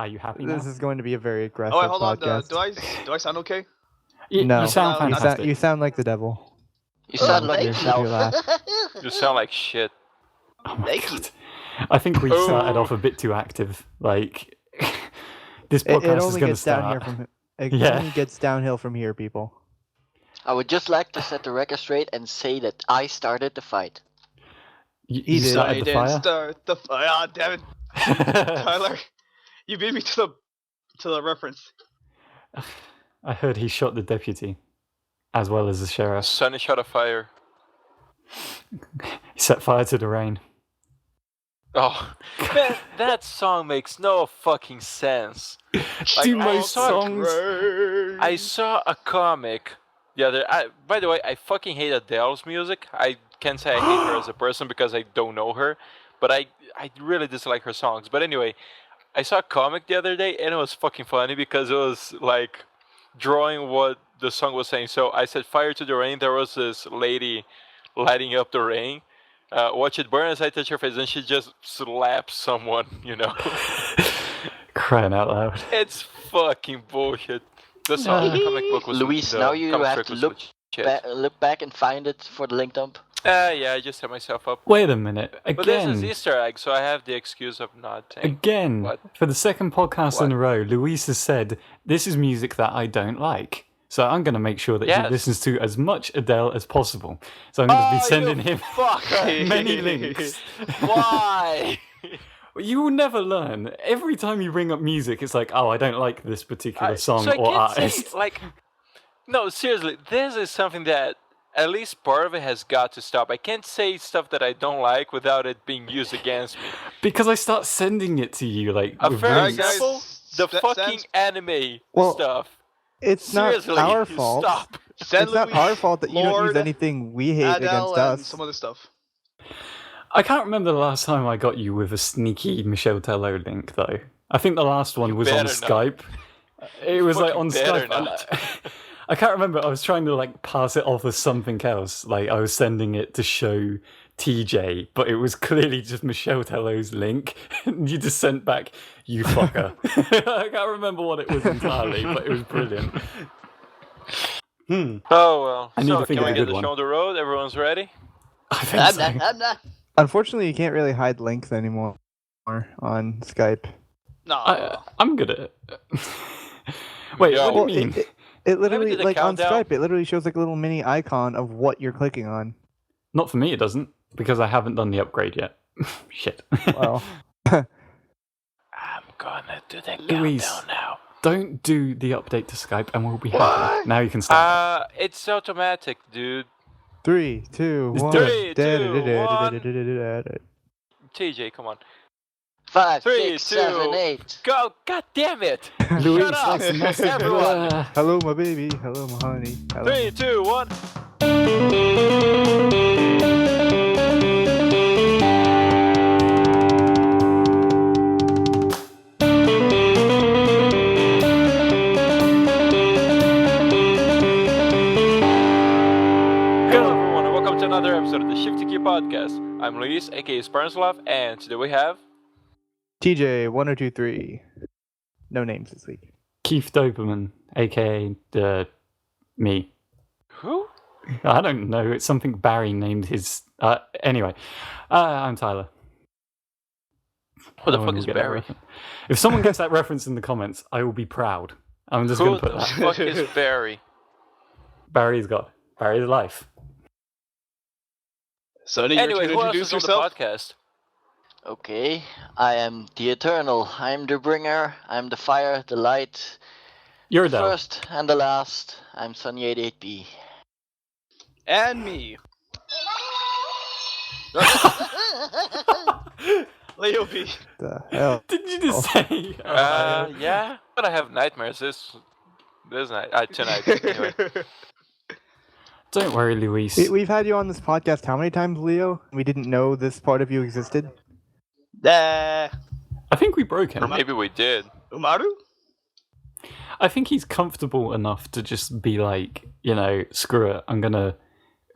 Are you happy now? This is going to be a very aggressive Oh, wait, hold on. podcast. Do I sound okay? No. You sound fantastic. You sound like the devil. You sound like Here's yourself. your laugh. You sound like shit. Oh my Thank God. I think we started off a bit too active. Like, this podcast It is only going to gets down start. here it only gets downhill from here, people. I would just like to set the record straight and say that I started the fight. You did. started I the didn't fire? start the fire. Ah, damn it, Tyler. You beat me to the reference. I heard he shot the deputy, as well as the sheriff. Sonny shot a fire. He set fire to the rain. Oh, man, that song makes no fucking sense. Do I most saw- songs... I saw a comic the other. By the way, I fucking hate Adele's music. I can't say I hate her as a person because I don't know her, but I really dislike her songs. But anyway, I saw a comic the other day and it was fucking funny because it was like drawing what the song was saying. So I said fire to the rain. There was this lady lighting up the rain. Watch it burn as I touch her face, and she just slaps someone, you know. Crying out loud. It's fucking bullshit. The song, the comic book was Luis, the now you comic have strip to was look legit. look back and find it for the link dump. Yeah, I just set myself up. Wait a minute. But this is Again. Easter egg, so I have the excuse of not saying. Again. What? For the second podcast in What? a row, Luis has said, this is music that I don't like. So I'm going to make sure that he Yes. listens to as much Adele as possible. So I'm going to be sending him Fuck! many links. Why? You will never learn. Every time you bring up music, it's like, oh, I don't like this particular song so I or can't artist. say, like, no, seriously, this is something that at least part of it has got to stop. I can't say stuff that I don't like without it being used against me. Because I start sending it to you, like, A with fair links. example, the fucking anime stuff. It's Seriously, not our fault. Stop. It's not our fault that you don't use anything we hate Adele against and us. some other stuff. I can't remember the last time I got you with a sneaky Michelle Tello link, though. I think the last one was on better not. Skype. It was like on better Skype. and not. I can't remember. I was trying to like pass it off as something else. Like I was sending it to show TJ, but it was clearly just Michelle Tello's link. And you just sent back, you fucker. I can't remember what it was entirely, but it was brilliant. Oh well. I need to So think can of we a get good the one. show on the road? Everyone's ready? I think I'm so. not. I'm not. Unfortunately, you can't really hide links anymore on Skype. No. I'm good at it. Wait, Yo. what do you mean? It literally, do the like on countdown. Skype, it literally shows like a little mini icon of what you're clicking on. Not for me, it doesn't, because I haven't done the upgrade yet. Shit. Well, I'm gonna do the Louise. countdown now. Don't do the update to Skype and we'll be happy. Now you can start. It's automatic, dude. 3, 2, It's 1. 3, 2, 1. TJ, come on. 5, Three, 6, 7, two. 8. Go! God damn it! Luis Shut up, likes a massive everyone. blur. Hello, my baby. Hello, my honey. Hello. 3, 2, 1. Hello everyone and welcome to another episode of the Shifty podcast. I'm Luis, aka SpartanSloth, and today we have... TJ 1023. No names this week. Keith Doberman, aka me. Who? I don't know. It's something Barry named his. Anyway, I'm Tyler. Who the No one fuck will is get that Barry? reference. If someone gets that reference in the comments, I will be proud. I'm just Who going to put the that. fuck is Barry? Barry's got Barry's life. Sonny, Anyway, you're who going to else introduce is on the yourself? podcast? Okay, I am the Eternal. I'm the bringer. I'm the fire, the light. You're The Adele. first and the last. I'm Sonny 88B. And me. Leo B. The hell? Did you just say? Yeah, but I have nightmares this night. Tonight. Anyway. Don't worry, Luis. We've had you on this podcast how many times, Leo? We didn't know this part of you existed. Nah. I think we broke Or him. maybe we did. Umaru? I think he's comfortable enough to just be like, screw it. I'm gonna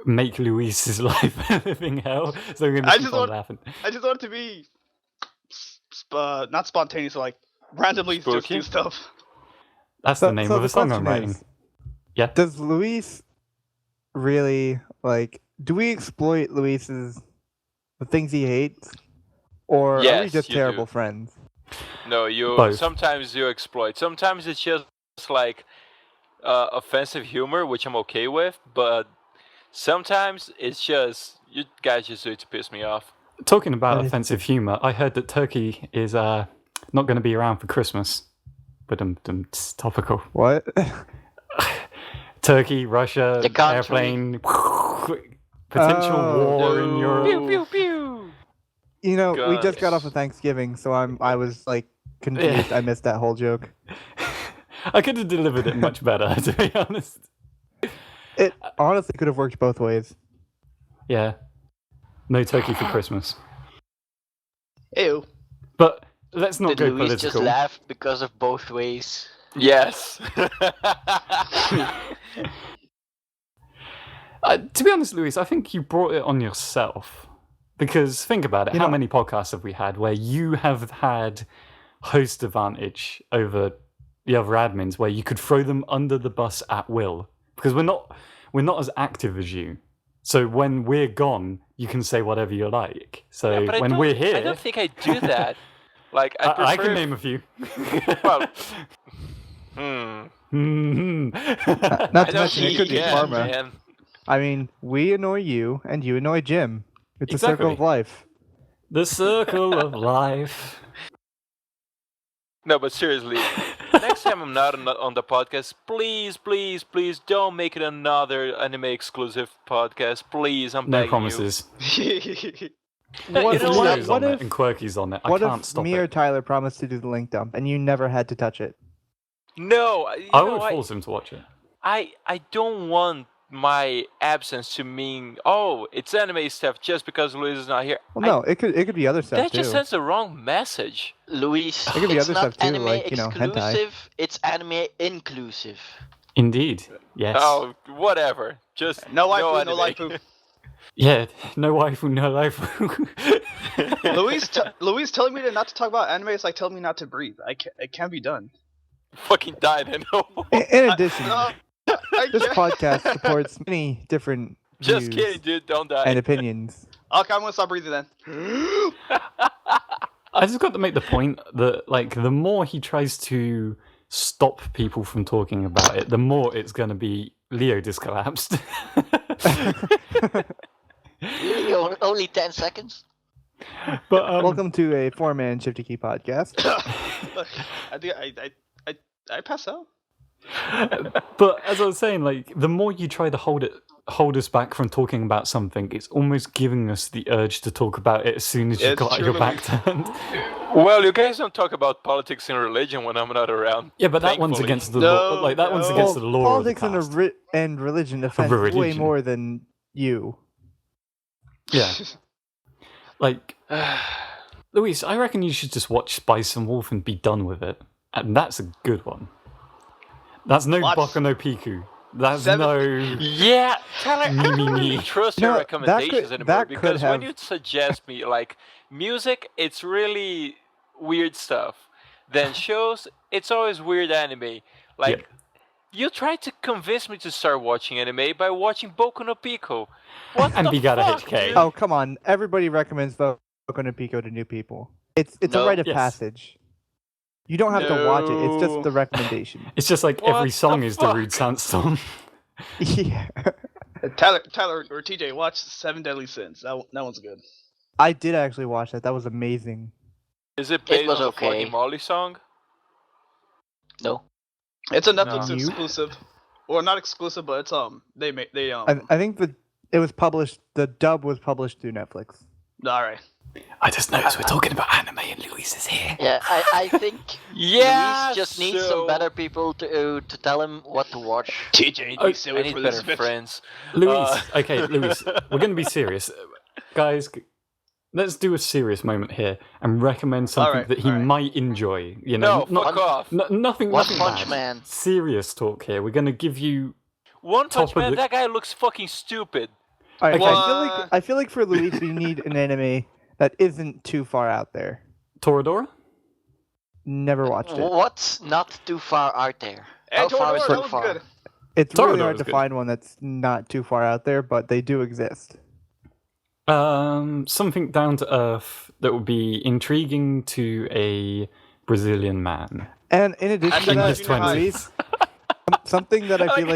make Luis's life a living hell. So I'm I gonna keep just on want- laughing. I just want it to be not spontaneous, like randomly just Spooky? do stuff. That's the name of a song I'm writing. Yeah. Does Luis really do we exploit Luis's the things he hates, or are we Yes, just you terrible do. friends? No, you. Both. Sometimes you exploit. Sometimes it's just like offensive humor, which I'm okay with. But sometimes it's just you guys just do it to piss me off. Talking about That is- offensive humor, I heard that Turkey is not going to be around for Christmas. But it's topical. What? Turkey, Russia, The country. airplane, potential Oh. war in Europe. Pew pew pew. You know, we just got Guys. off of Thanksgiving, so I was confused. I missed that whole joke. I could have delivered it much better, to be honest. It honestly could have worked both ways. Yeah. No turkey for Christmas. Ew. But let's not Did go Luis just political. laugh because of both ways? Yes. To be honest, Luis, I think you brought it on yourself. Because think about it, You how know- many podcasts have we had where you have had host advantage over the other admins, where you could throw them under the bus at will? Because we're not as active as you. So when we're gone, you can say whatever you like. So Yeah, but when we're here, I don't think I do that. Like I I prefer. can name a few. Well, hmm. Mhm. Not I to don't mention, it think could be you can, karma. man. I mean, we annoy you, and you annoy Jim. It's a circle Exactly. of life. The circle of life. No, but seriously, next time I'm not on the podcast, please, please, please don't make it another anime exclusive podcast. Please, I'm No begging promises. What, If know what, what? Leo's what on it if, and Quirky's on it, I what can't if stop me or it. Tyler promised to do the link dump, and you never had to touch it? you. No, I would force him to watch it. I don't want my absence to mean it's anime stuff just because Luis is not here. Well, no, it could be other stuff That too. just sends the wrong message. Luis, It could be it's other not stuff too, anime like, hentai. exclusive, it's anime inclusive. Indeed. Yes. Oh, whatever. Just No waifu, no anime. waifu. Yeah. No waifu, no waifu. Luis telling me not to talk about anime is like telling me not to breathe. It can't be done. Fucking died, I know. In addition, I this can't. podcast supports many different Just views kidding, dude. Don't die. and opinions. Okay, I'm gonna stop breathing then. I just got to make the point that, like, the more he tries to stop people from talking about it, the more it's going to be Leo just collapsed. Really, only 10 seconds? But Welcome to a 4-man Shifty Key podcast. Look, I think I pass out. But as I was saying, like, the more you try to hold us back from talking about something, it's almost giving us the urge to talk about it as soon as you've It's got your true. back turned. Well, you guys don't talk about politics and religion when I'm not around. Yeah, but that one's Thankfully. against the law. No, Like, that one's no. against the law Politics of the cast. and religion offends way religion. more than you. Yeah. Like, Luis, I reckon you should just watch Spice and Wolf and be done with it. And that's a good one. That's no What? Boku no Piku. That's Seven- no... Yeah, Tyler, Me, I me, don't really me. trust No, your that recommendations could- anymore that could because when have- you suggest me like music, it's really weird stuff. Then shows, it's always weird anime. Like Yeah. you tried to convince me to start watching anime by watching Boku no Pico. What And the Bigara fuck, HK. dude? Oh, come on. Everybody recommends Boku no Pico to new people. It's a No. rite of Yes. passage. You don't have to watch it. It's No. just the recommendation. It's just like What every the song is the fuck? Rude Sandstorm. Yeah. Tyler or TJ, watch Seven Deadly Sins. That one's good. I did actually watch that. That was amazing. Is it based was on the okay. Flogging Molly song? No. It's a Netflix No. exclusive, or not exclusive, but it's they I think it was published. The dub was published through Netflix. all right. I just noticed we're talking about anime and Luis is here. Yeah, I think Yeah. Luis just needs so- some better people to tell him what to watch. TJ, Oh, be silly I need for better this bit. friends. Luis, okay, Luis, we're going to be serious. Guys, let's do a serious moment here and recommend something Alright, that he alright. might enjoy. You No, know, fuck off. nothing, One nothing Punch bad. Man. Serious talk here. We're going to give you... One Punch Top of Man, the- that guy looks fucking stupid. All right, Okay. I feel like for Luis, we need an anime that isn't too far out there. Toradora? Never watched it. What's not too far out there? And How far is Toradora, too that was far? good. It's really hard Toradora's to good. find one that's not too far out there, but they do exist. Something down to earth that would be intriguing to a Brazilian man. And in addition to In that, his 20s. Luis, something that I feel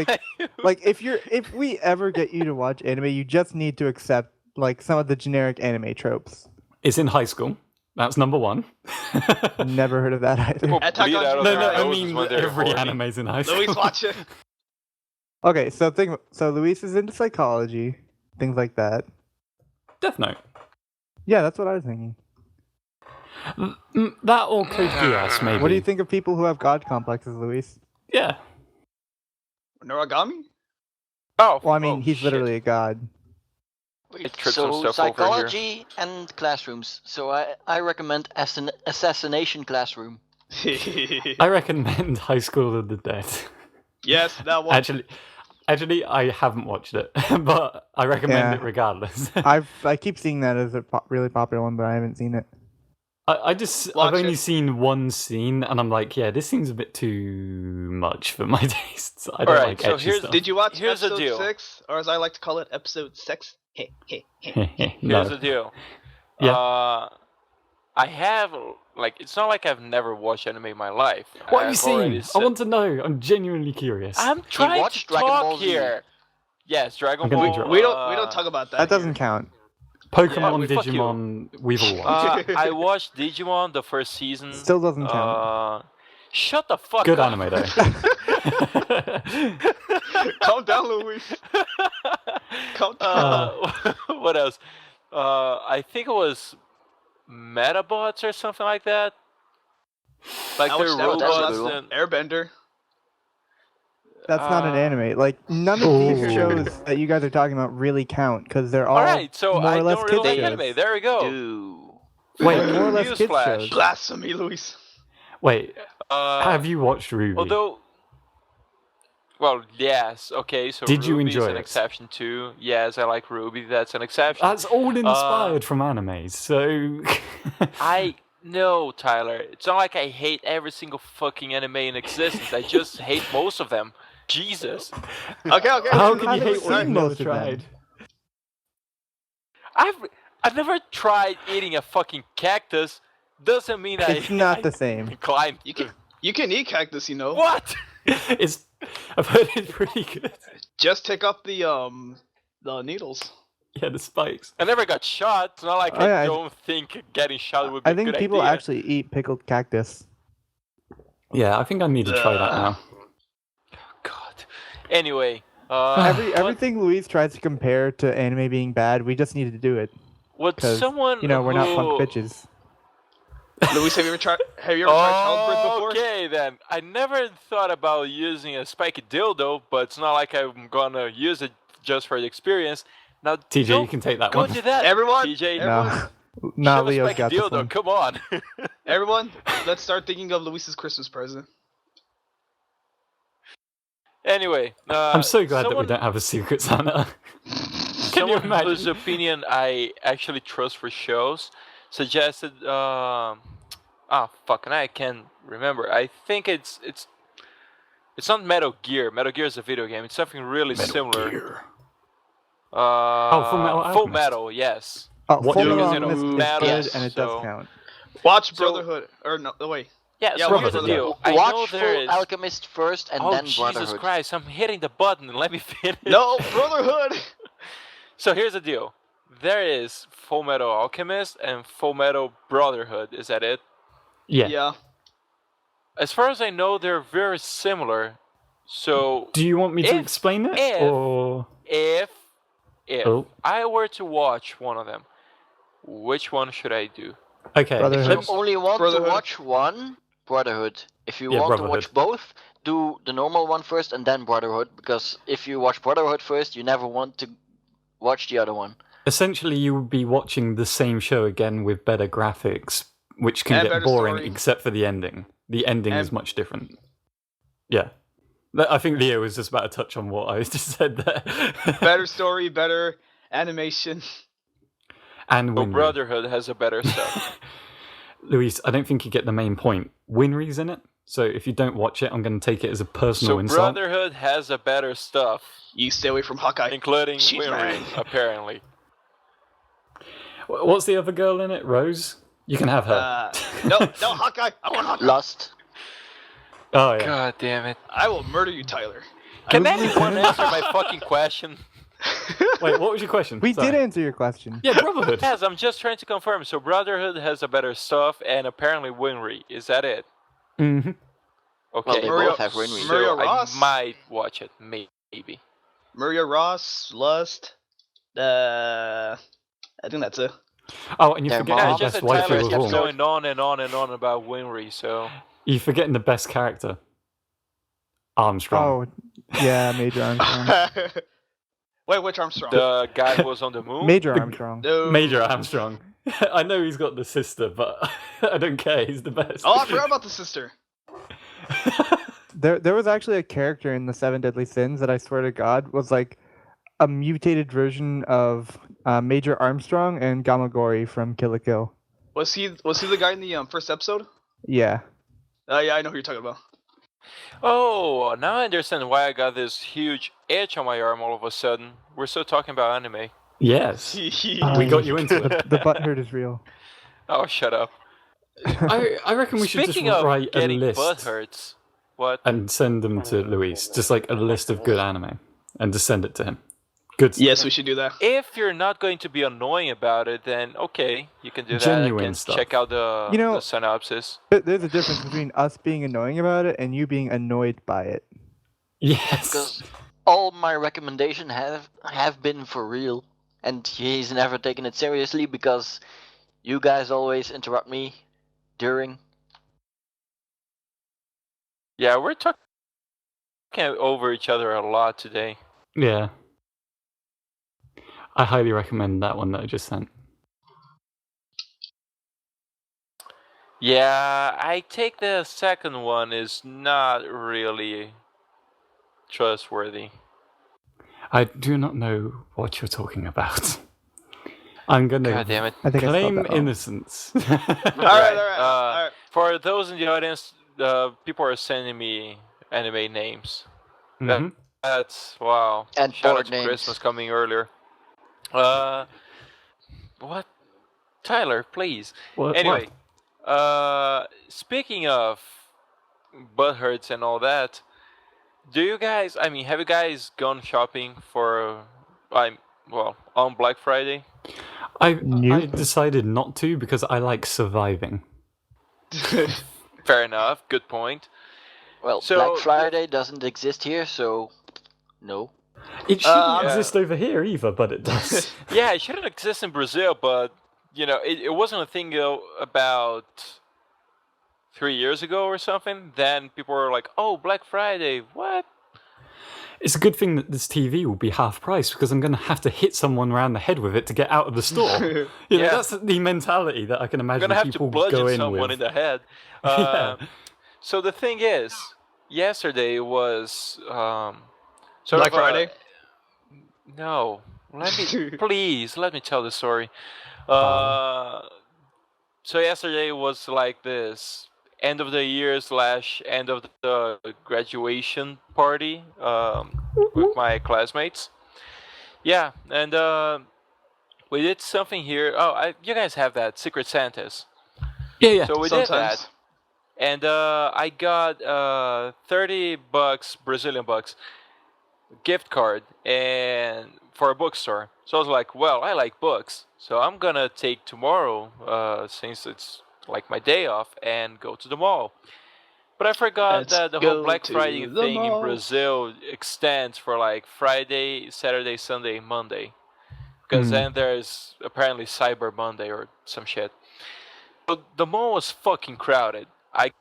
like if we ever get you to watch anime, you just need to accept like some of the generic anime tropes. It's in high school. That's number one. Never heard of that either. People Attack bleed on out of No, Titan. their no, I noses mean when they're every horny. anime's in high school. Luis, watch it. Okay, so Luis is into psychology, things like that. Death Note. Yeah, that's what I was thinking. That or Code Geass, maybe. What do you think of people who have god complexes, Luis? Yeah. Noragami? Oh, Well, I mean, he's shit. literally a god. I tripped some So stuff over here. psychology and classrooms. So I recommend as an assassination classroom. I recommend High School of the Dead. Yes, that one. Actually, I haven't watched it, but I recommend Yeah. it regardless. I keep seeing that as a really popular one, but I haven't seen it. I've Watch only it. seen one scene, and I'm like, yeah, this seems a bit too much for my tastes. I don't Alright, like so ecchi here's- stuff. Did you watch Here's the episode deal. 6? Or as I like to call it, episode 6? No. Here's the deal. Yeah. I have it's not like I've never watched anime in my life. What have you I've seen? already I said- want to know. I'm genuinely curious. I'm trying to watched Dragon Ball talk Z. here. Yes, Dragon I'm gonna Ball. be dra- We don't talk about that. That doesn't here. count. Pokemon, fuck you. Digimon, we've all watched. I watched Digimon the first season. Still doesn't count. Shut the fuck Good up. anime, though. Calm down, Luis. Calm down. What else? I think it was Metabots or something like that. Like I they're watched robots Episode. and Airbender. That's not an uh, anime. Like none of these Ooh. shows that you guys are talking about really count because they're all Alright, so more I or less don't kid really like shows. anime. There we go. Dude. Wait, They're more or less kid Newsflash. shows. Blasphemy, Luis. Wait, Uh, have you watched RWBY? Although, well, yes. Okay, so Did you RWBY is enjoy an it? exception too. Yes, I like RWBY. That's an exception. That's all inspired from animes, so... I know, Tyler. It's not like I hate every single fucking anime in existence. I just hate most of them. Jesus. Okay. How You can you haven't hate what seen you've never most of them. tried? I've never tried eating a fucking cactus. Doesn't mean It's not the same. climb. You can eat cactus, you know. What? I've heard it's pretty good. Just take up the needles. Yeah, the spikes. I never got shot. It's not like Oh, yeah, I don't think getting shot would be I a think good people idea. actually eat pickled cactus. Yeah, I think I need to try that now. God. Anyway, Everything Louise tries to compare to anime being bad, we just needed to do it. would 'Cause, someone we're not punk who- bitches. Luis, have you ever tried childbirth before? Okay then. I never thought about using a spiky dildo, but it's not like I'm gonna use it just for the experience. Now, TJ, don't you can take that go one. to that. Everyone, TJ, everyone, No, not shove a Leo's spiky got this dildo. one. Come on. everyone, let's start thinking of Luis's Christmas present. Anyway, I'm so glad that we someone- don't have a Secret Santa. Can you Someone whose imagine? opinion I actually trust for shows suggested. Fuck, and I can't remember. I think it's not Metal Gear. Metal Gear is a video game. It's something really similar. Fullmetal Full Alchemist. Metal, yes. Oh, What Fullmetal year is it? Alchemist is Metal, good, and it so- does count. Watch So- Brotherhood, or no, wait. Yeah, Yeah, so here's the Brotherhood, deal. I know Watch there Full is. Alchemist first and Oh then Jesus Brotherhood. Christ! I'm hitting the button. Let me finish. No, Brotherhood. So here's the deal. There is Fullmetal Alchemist and Fullmetal Brotherhood. Is that it? Yeah. Yeah. As far as I know, they're very similar. So Do you want me to If- explain it? if- Or... if Oh. I were to watch one of them, which one should I do? Okay. Brotherhood. If you only want Brotherhood. to watch one, Brotherhood. If you Yeah, want Brotherhood. to watch both, do the normal one first and then Brotherhood. Because if you watch Brotherhood first, you never want to watch the other one. Essentially, you would be watching the same show again with better graphics, which can And get better boring story. except for the ending. The ending is And- much different. Yeah. I think Leo was just about to touch on what I just said there. Better story, better animation. and Well, Winry. Brotherhood has a better stuff. Luis, I don't think you get the main point. Winry's in it, so if you don't watch it, I'm going to take it as a personal So insult. Brotherhood has a better stuff, You stay away from Hawkeye. including She's Winry, mine. apparently. What's the other girl in it? Rose? You can have her. No, Hawkeye. I want Hawkeye. Lost. Oh, yeah. God damn it. I will murder you, Tyler. Can anyone answer my fucking question? Wait, what was your question? We Sorry. did answer your question. Yeah, Brotherhood. Yes, I'm just trying to confirm. So Brotherhood has a better stuff, and apparently Winry. Is that it? Mm-hmm. Well, Okay. they Mario- both have Winry. Mario So I Ross? might watch it, maybe. Maria Ross, Lust. I think that's it. Oh, and you're Their forgetting Yeah, mom. the it's just best that wife Tyler of kept all. going on and on and on about Winry, so... You're forgetting the best character. Armstrong. Oh, yeah, Major Armstrong. Wait, which Armstrong? The guy who was on the moon? Major Armstrong. No. Major Armstrong. I know he's got the sister, but I don't care. He's the best. Oh, I forgot about the sister. There was actually a character in the Seven Deadly Sins that I swear to God was like a mutated version of Major Armstrong and Gamagori from Kill la Kill. Was he the guy in the first episode? Yeah. Yeah, I know who you're talking about. Oh, now I understand why I got this huge itch on my arm all of a sudden. We're still talking about anime. Yes. We got you into it. The butt hurt is real. Oh, shut up. I reckon we should just Speaking of write a getting list butt hurts, what? and send them to Luis. Just like a list of good anime. And just send it to him. Good stuff. Yes, we should do that. If you're not going to be annoying about it, then okay, you can do that. Genuine I can stuff. check out the, the synopsis. There's a difference between us being annoying about it and you being annoyed by it. Yes. Because all my recommendations have been for real, and he's never taken it seriously because you guys always interrupt me during. Yeah, we're talking over each other a lot today. Yeah. I highly recommend that one that I just sent. Yeah, I take the second one is not really trustworthy. I do not know what you're talking about. I'm God gonna damn it. I think I claim spelled that wrong. innocence. All right. For those in the audience, people are sending me anime names. Mhm. That's wow. And Shout out board to names. Christmas coming earlier. What? Tyler, please. What- Anyway, speaking of butthurts and all that, do you guys? I mean, have you guys gone shopping for? On Black Friday. I Nope. decided not to because I like surviving. Fair enough. Good point. Well, So- Black Friday doesn't exist here, so no. It shouldn't yeah. exist over here either, but it does. Yeah, it shouldn't exist in Brazil, but you know, it wasn't a thing about 3 years ago or something. Then people were like, "Oh, Black Friday, what?" It's a good thing that this TV will be half price because I'm going to have to hit someone around the head with it to get out of the store. You know, Yeah. that's the mentality that I can I'm imagine gonna have to people bludgeon go in someone with. in the head. Yeah. So the thing is, yesterday was sort Black of a- Friday? No, please let me tell the story. So yesterday was like this end of the year / end of the graduation party with my classmates. Yeah, and we did something here. Oh, you guys have that Secret Santas. Yeah. So we did Sometimes. that, and I got $30 Brazilian bucks gift card and for a bookstore. So I was like, well, I like books, so I'm gonna take tomorrow, since it's like my day off, and go to the mall. But I forgot Let's that the go whole Black to Friday the thing in mall. Brazil extends for like Friday, Saturday, Sunday, Monday. Because then there's apparently Cyber Monday or some shit. But the mall was fucking crowded. I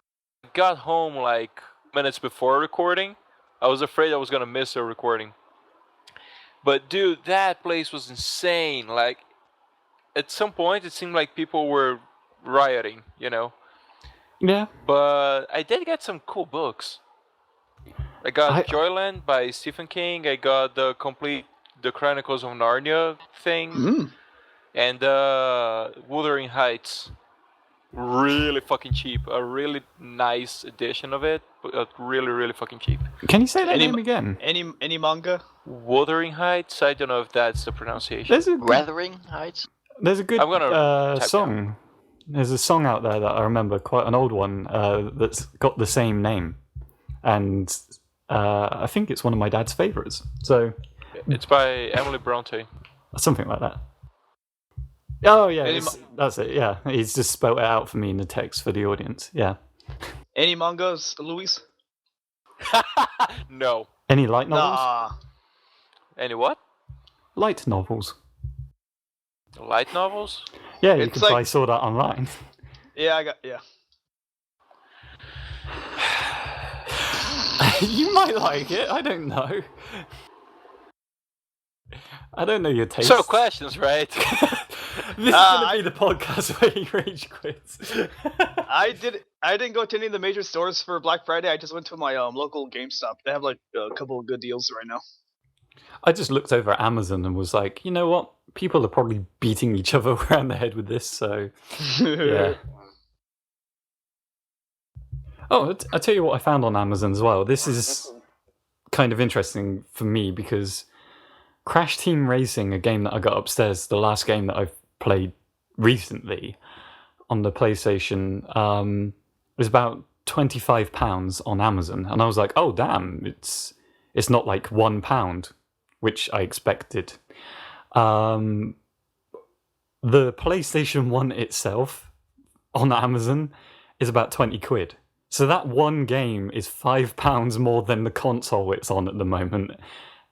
got home like minutes before recording. I was afraid I was gonna miss a recording. But dude, that place was insane. Like, at some point it seemed like people were rioting, you know. Yeah. But I did get some cool books. I got Joyland by Stephen King. I got the Chronicles of Narnia thing, and Wuthering Heights. really fucking cheap. A really nice edition of it, but really, really fucking cheap. Can you say that Any- name again? Any manga? Wuthering Heights. I don't know if that's the pronunciation. There's a good, Weathering Heights. there's a good I'm gonna type song. There's a song out there that I remember, quite an old one, that's got the same name, and I think it's one of my dad's favorites. So It's by Emily Bronte. something like that. Oh yeah, Any that's it. Yeah, he's just spelled it out for me in the text for the audience. Yeah. Any mangas, Luis? No. Any light novels? Nah. Any what? Light novels. Light novels? Yeah, you It's can like- buy Sword Art Online. Yeah, You might like it. I don't know. I don't know your taste. So questions, right? This is gonna be the podcast where you rage quits. I didn't go to any of the major stores for Black Friday. I just went to my local GameStop. They have like a couple of good deals right now. I just looked over at Amazon and was like, you know what? People are probably beating each other around the head with this, so yeah. Oh, I tell you what I found on Amazon as well. This is kind of interesting for me because Crash Team Racing, a game that I got upstairs, the last game that I've played recently on the PlayStation, was about £25 on Amazon, and I was like, oh damn, it's not like £1, which I expected. The PlayStation 1 itself on Amazon is about 20 quid. So that one game is £5 more than the console it's on at the moment.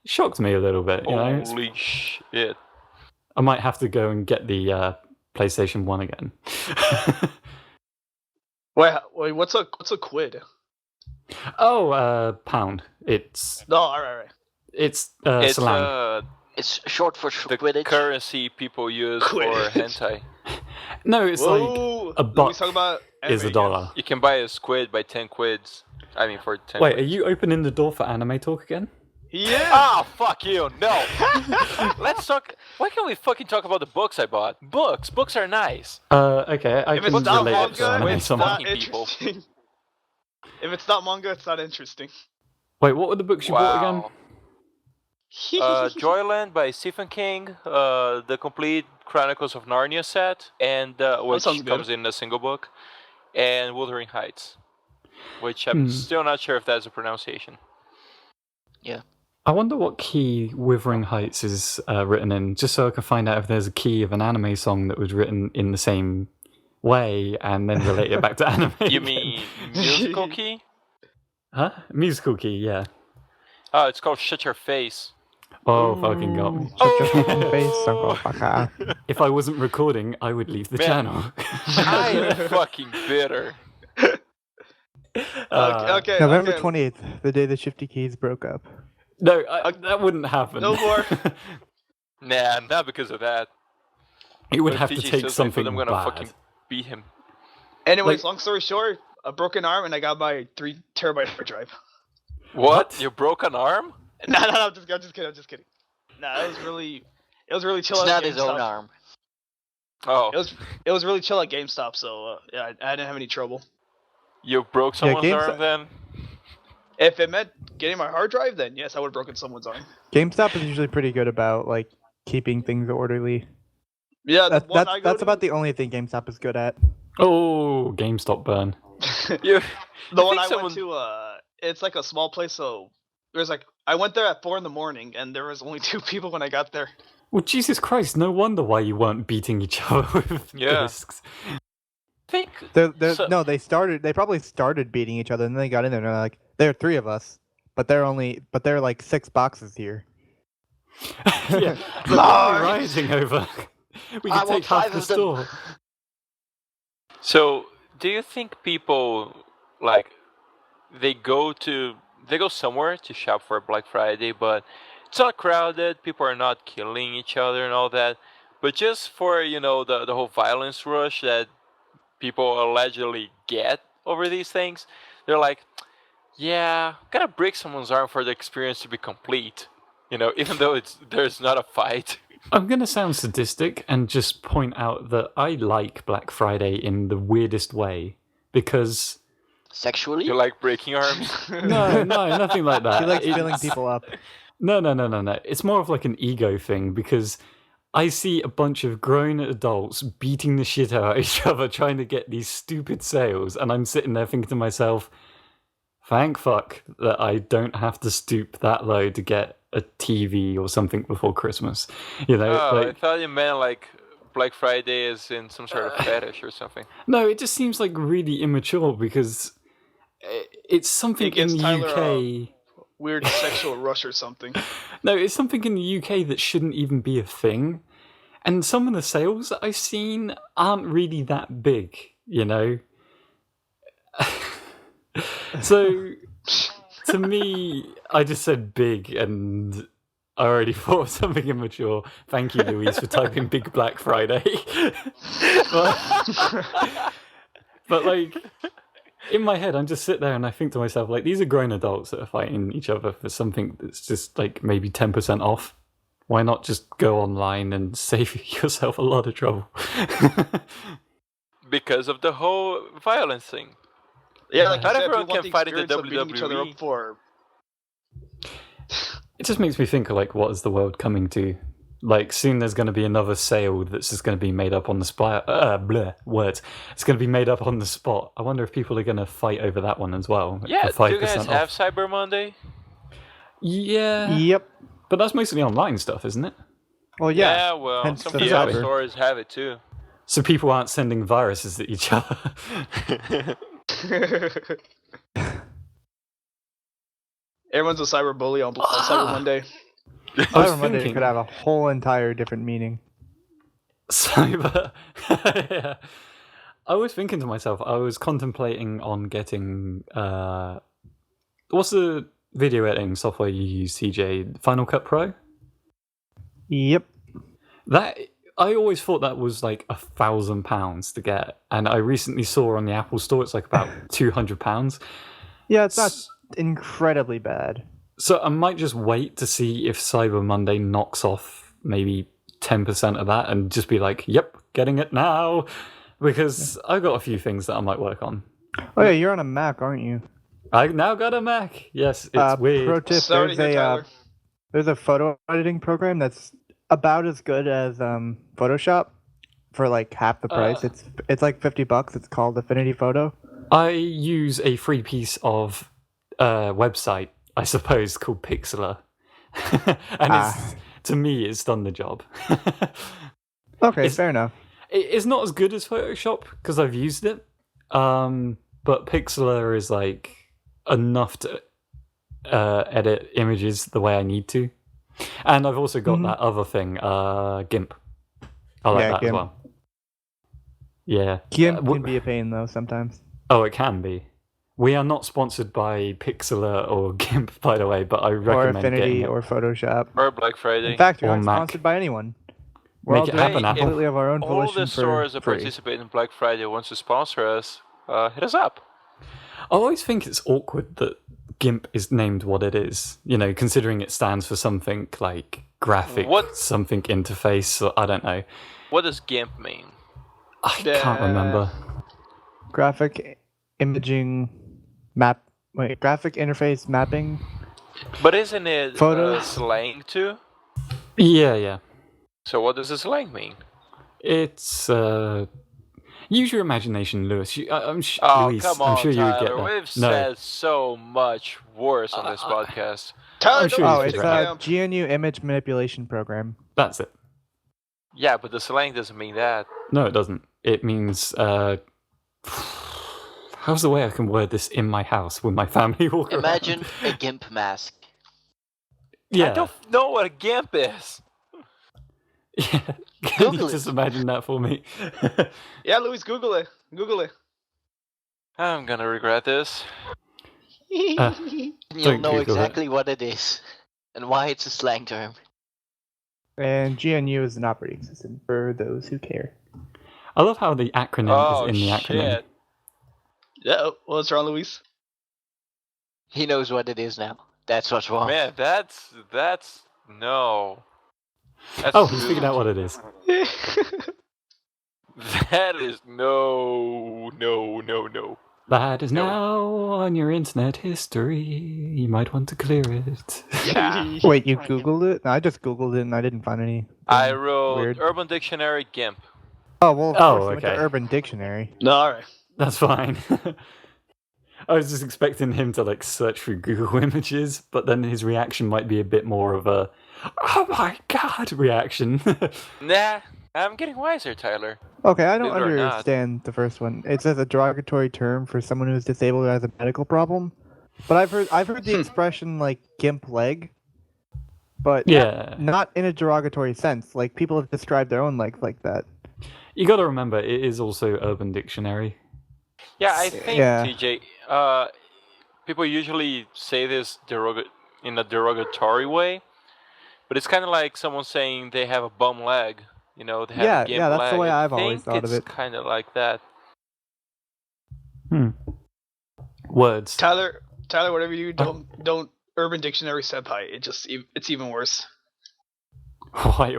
Shocked me a little bit, you know. Holy shit. I might have to go and get the PlayStation 1 again. Wait, what's a quid? Oh, pound. It's No, alright. It's slang. It's short for the Quidditch. currency people use for Quidditch. hentai. No, it's like Whoa, a buck talk about is anime a dollar. You can buy a squid by 10 quids. I mean, for 10 Wait, are quids. you opening the door for anime talk again? Yeah. Ah, fuck you, no! Let's talk. Why can't we fucking talk about the books I bought? Books are nice. Okay, I If can it's not relate it to manga, anime it's somehow. not Fucking people. interesting. If it's not manga, it's not interesting. Wait, what were the books you bought again? Joyland by Stephen King, the complete Chronicles of Narnia set, and which sounds good. comes in a single book, and Wuthering Heights, which I'm still not sure if that's a pronunciation. I wonder what key Withering Heights is written in, just so I can find out if there's a key of an anime song that was written in the same way and then relate it back to anime. You again. mean musical key? Huh? Musical key, yeah. Oh, it's called Shut Your Face. Oh, fucking got me. Shut your fucking face, Uncle Baka. If I wasn't recording, I would leave the Man. channel. I am fucking bitter. Okay. November okay. 28th, the day the Shifty Keys broke up. No, that wouldn't happen. No more. Nah, not because of that. It would When have to TJ take says something I'm gonna bad. fucking beat him. Anyways, Like- long story short, a broken arm, and I got my 3 terabyte hard drive. What? You broke an arm? No, I'm just kidding. Nah, it was really chill. It's at not his own GameStop. arm. Oh, It was really chill at GameStop, so yeah, I didn't have any trouble. you broke someone's GameStop- arm then? If it meant getting my hard drive, then yes, I would have broken someone's arm. GameStop is usually pretty good about like keeping things orderly. Yeah, the one I go That's to, about the only thing GameStop is good at. Oh, GameStop burn. You, the I one think I someone- went to. It's like a small place, so there's like I went there at 4 a.m, and there was only 2 people when I got there. Well, Jesus Christ, no wonder why you weren't beating each other with Yeah. discs. think They're, So- they probably started beating each other, and then they got in there and they're like, there are 3 of us, but there are like 6 boxes here. Yeah, but what are we rioting over? We I could want take half 5 the of them. store. so. Do you think people like they go somewhere to shop for Black Friday, but it's not crowded, people are not killing each other and all that, but just for the whole violence rush that people allegedly get over these things, they're like, yeah, gotta break someone's arm for the experience to be complete. Even though there's not a fight. I'm going to sound sadistic and just point out that I like Black Friday in the weirdest way because Sexually? You like breaking arms? no, nothing like that. He likes filling It's- people up. No. It's more of like an ego thing because I see a bunch of grown adults beating the shit out of each other trying to get these stupid sales, and I'm sitting there thinking to myself, thank fuck that I don't have to stoop that low to get a TV or something before Christmas. You know, Oh, I like, thought you meant like Black Friday is in some sort of fetish or something. no, it just seems like really immature because it's something It gives in the Tyler UK. Weird sexual rush or something. No, it's something in the UK that shouldn't even be a thing. And some of the sales that I've seen aren't really that big, you know? So, to me, I just said big and I already thought of something immature. Thank you, Louise, for typing Big Black Friday. but, like, in my head, I'm just sit there and I think to myself, like, these are grown adults that are fighting each other for something that's just, like, maybe 10% off. Why not just go online and save yourself a lot of trouble? Because of the whole violence thing. Yeah, like you Not said, everyone if you want can the fight in the experience of beating each other WWE. up for. It just makes me think, like, what is the world coming to? Like, soon there's going to be another sale that's just going to be made up on the spot. Words. It's going to be made up on the spot. I wonder if people are going to fight over that one as well. Yeah, for do you 5% guys off. have Cyber Monday? Yeah. Yep. But that's mostly online stuff, isn't it? Well, yeah. Well, hence some the PS cyber. stores have it too. So people aren't sending viruses at each other. Everyone's a cyber bully on Cyber Monday. I was Cyber Monday thinking, could have a whole entire different meaning. cyber. Yeah. I was thinking to myself, I was contemplating on getting. What's the video editing software you use, CJ? Final Cut Pro? Yep. That I always thought that was like £1,000 to get, and I recently saw on the Apple Store it's like about £200. Yeah, it's not incredibly bad. So I might just wait to see if Cyber Monday knocks off maybe 10% of that, and just be like, "Yep, getting it now," because I've got a few things that I might work on. Oh yeah, you're on a Mac, aren't you? I now got a Mac. Yes, it's weird. Pro tip: Sorry to hear, Tyler. there's a photo editing program that's about as good as Photoshop for like half the price. It's like $50. It's called Affinity Photo. I use a free piece of website, I suppose, called Pixlr, and to me, it's done the job. Okay, It's- fair enough. It's not as good as Photoshop because I've used it, but Pixlr is like enough to edit images the way I need to, and I've also got that other thing, GIMP. I like Yeah, that GIMP. as well. Yeah. GIMP can be a pain though sometimes. Oh, it can be. We are not sponsored by Pixlr or GIMP, by the way, but I Or recommend getting Affinity it. or Photoshop. Or Black Friday. In fact, we Or aren't Mac. sponsored by anyone. We're Make all it doing happen, it Apple. completely of our own All volition the stores for that free. participate in Black Friday wants to sponsor us, hit us up. I always think it's awkward that GIMP is named what it is, you know, considering it stands for something like graphic, What? something interface, or I don't know. What does GIMP mean? I can't remember. Graphic imaging graphic interface mapping. But isn't it Photos? slang too? Yeah. So what does the slang mean? It's, use your imagination, Lewis. Oh, Luis, come on, I'm sure you would get Tyler. that. We've No, said so much worse on this podcast. Tyler, I'm don't sure Oh, you use it's figure it the a camp. GNU image manipulation program. that's it. Yeah, but the slang doesn't mean that. No, it doesn't. It means, how's the way I can word this in my house when my family walk around? Imagine a GIMP mask. Yeah. I don't know what a GIMP is. Yeah. Can you Google just it. imagine that for me? Yeah, Luis, Google it. Google it. I'm gonna regret this. You'll Don't know Google it. exactly what it is and why it's a slang term. And GNU is an operating system for those who care. I love how the acronym Oh, is in the acronym. shit. Yeah, what's wrong, Luis? He knows what it is now. That's what's wrong. Man, that's no. Oh, he's figured out what it is. That is no. That is No. now on your internet history. You might want to clear it. Yeah. Wait, you Googled it? No, I just Googled it and I didn't find any. I wrote Weird. Urban Dictionary GIMP. Oh, well, of Oh, course, you went to okay. Urban Dictionary. No, alright. That's fine. I was just expecting him to like search through Google Images, but then his reaction might be a bit more of a "Oh my god" reaction. Nah, I'm getting wiser, Tyler. Okay, I don't Believe it or not. understand the first one. It says a derogatory term for someone who's disabled or has a medical problem. But I've heard the expression like gimp leg, but Yeah. not in a derogatory sense. Like people have described their own legs like that. You got to remember, it is also Urban Dictionary. Yeah, I think Yeah. TJ. People usually say this in a derogatory way, but it's kind of like someone saying they have a bum leg. You know, they have Yeah, a gimp yeah, that's leg. the way I I've always think thought of it's it. kind of like that. Words. Tyler, whatever you do, don't Urban Dictionary senpai. It's even worse. Why?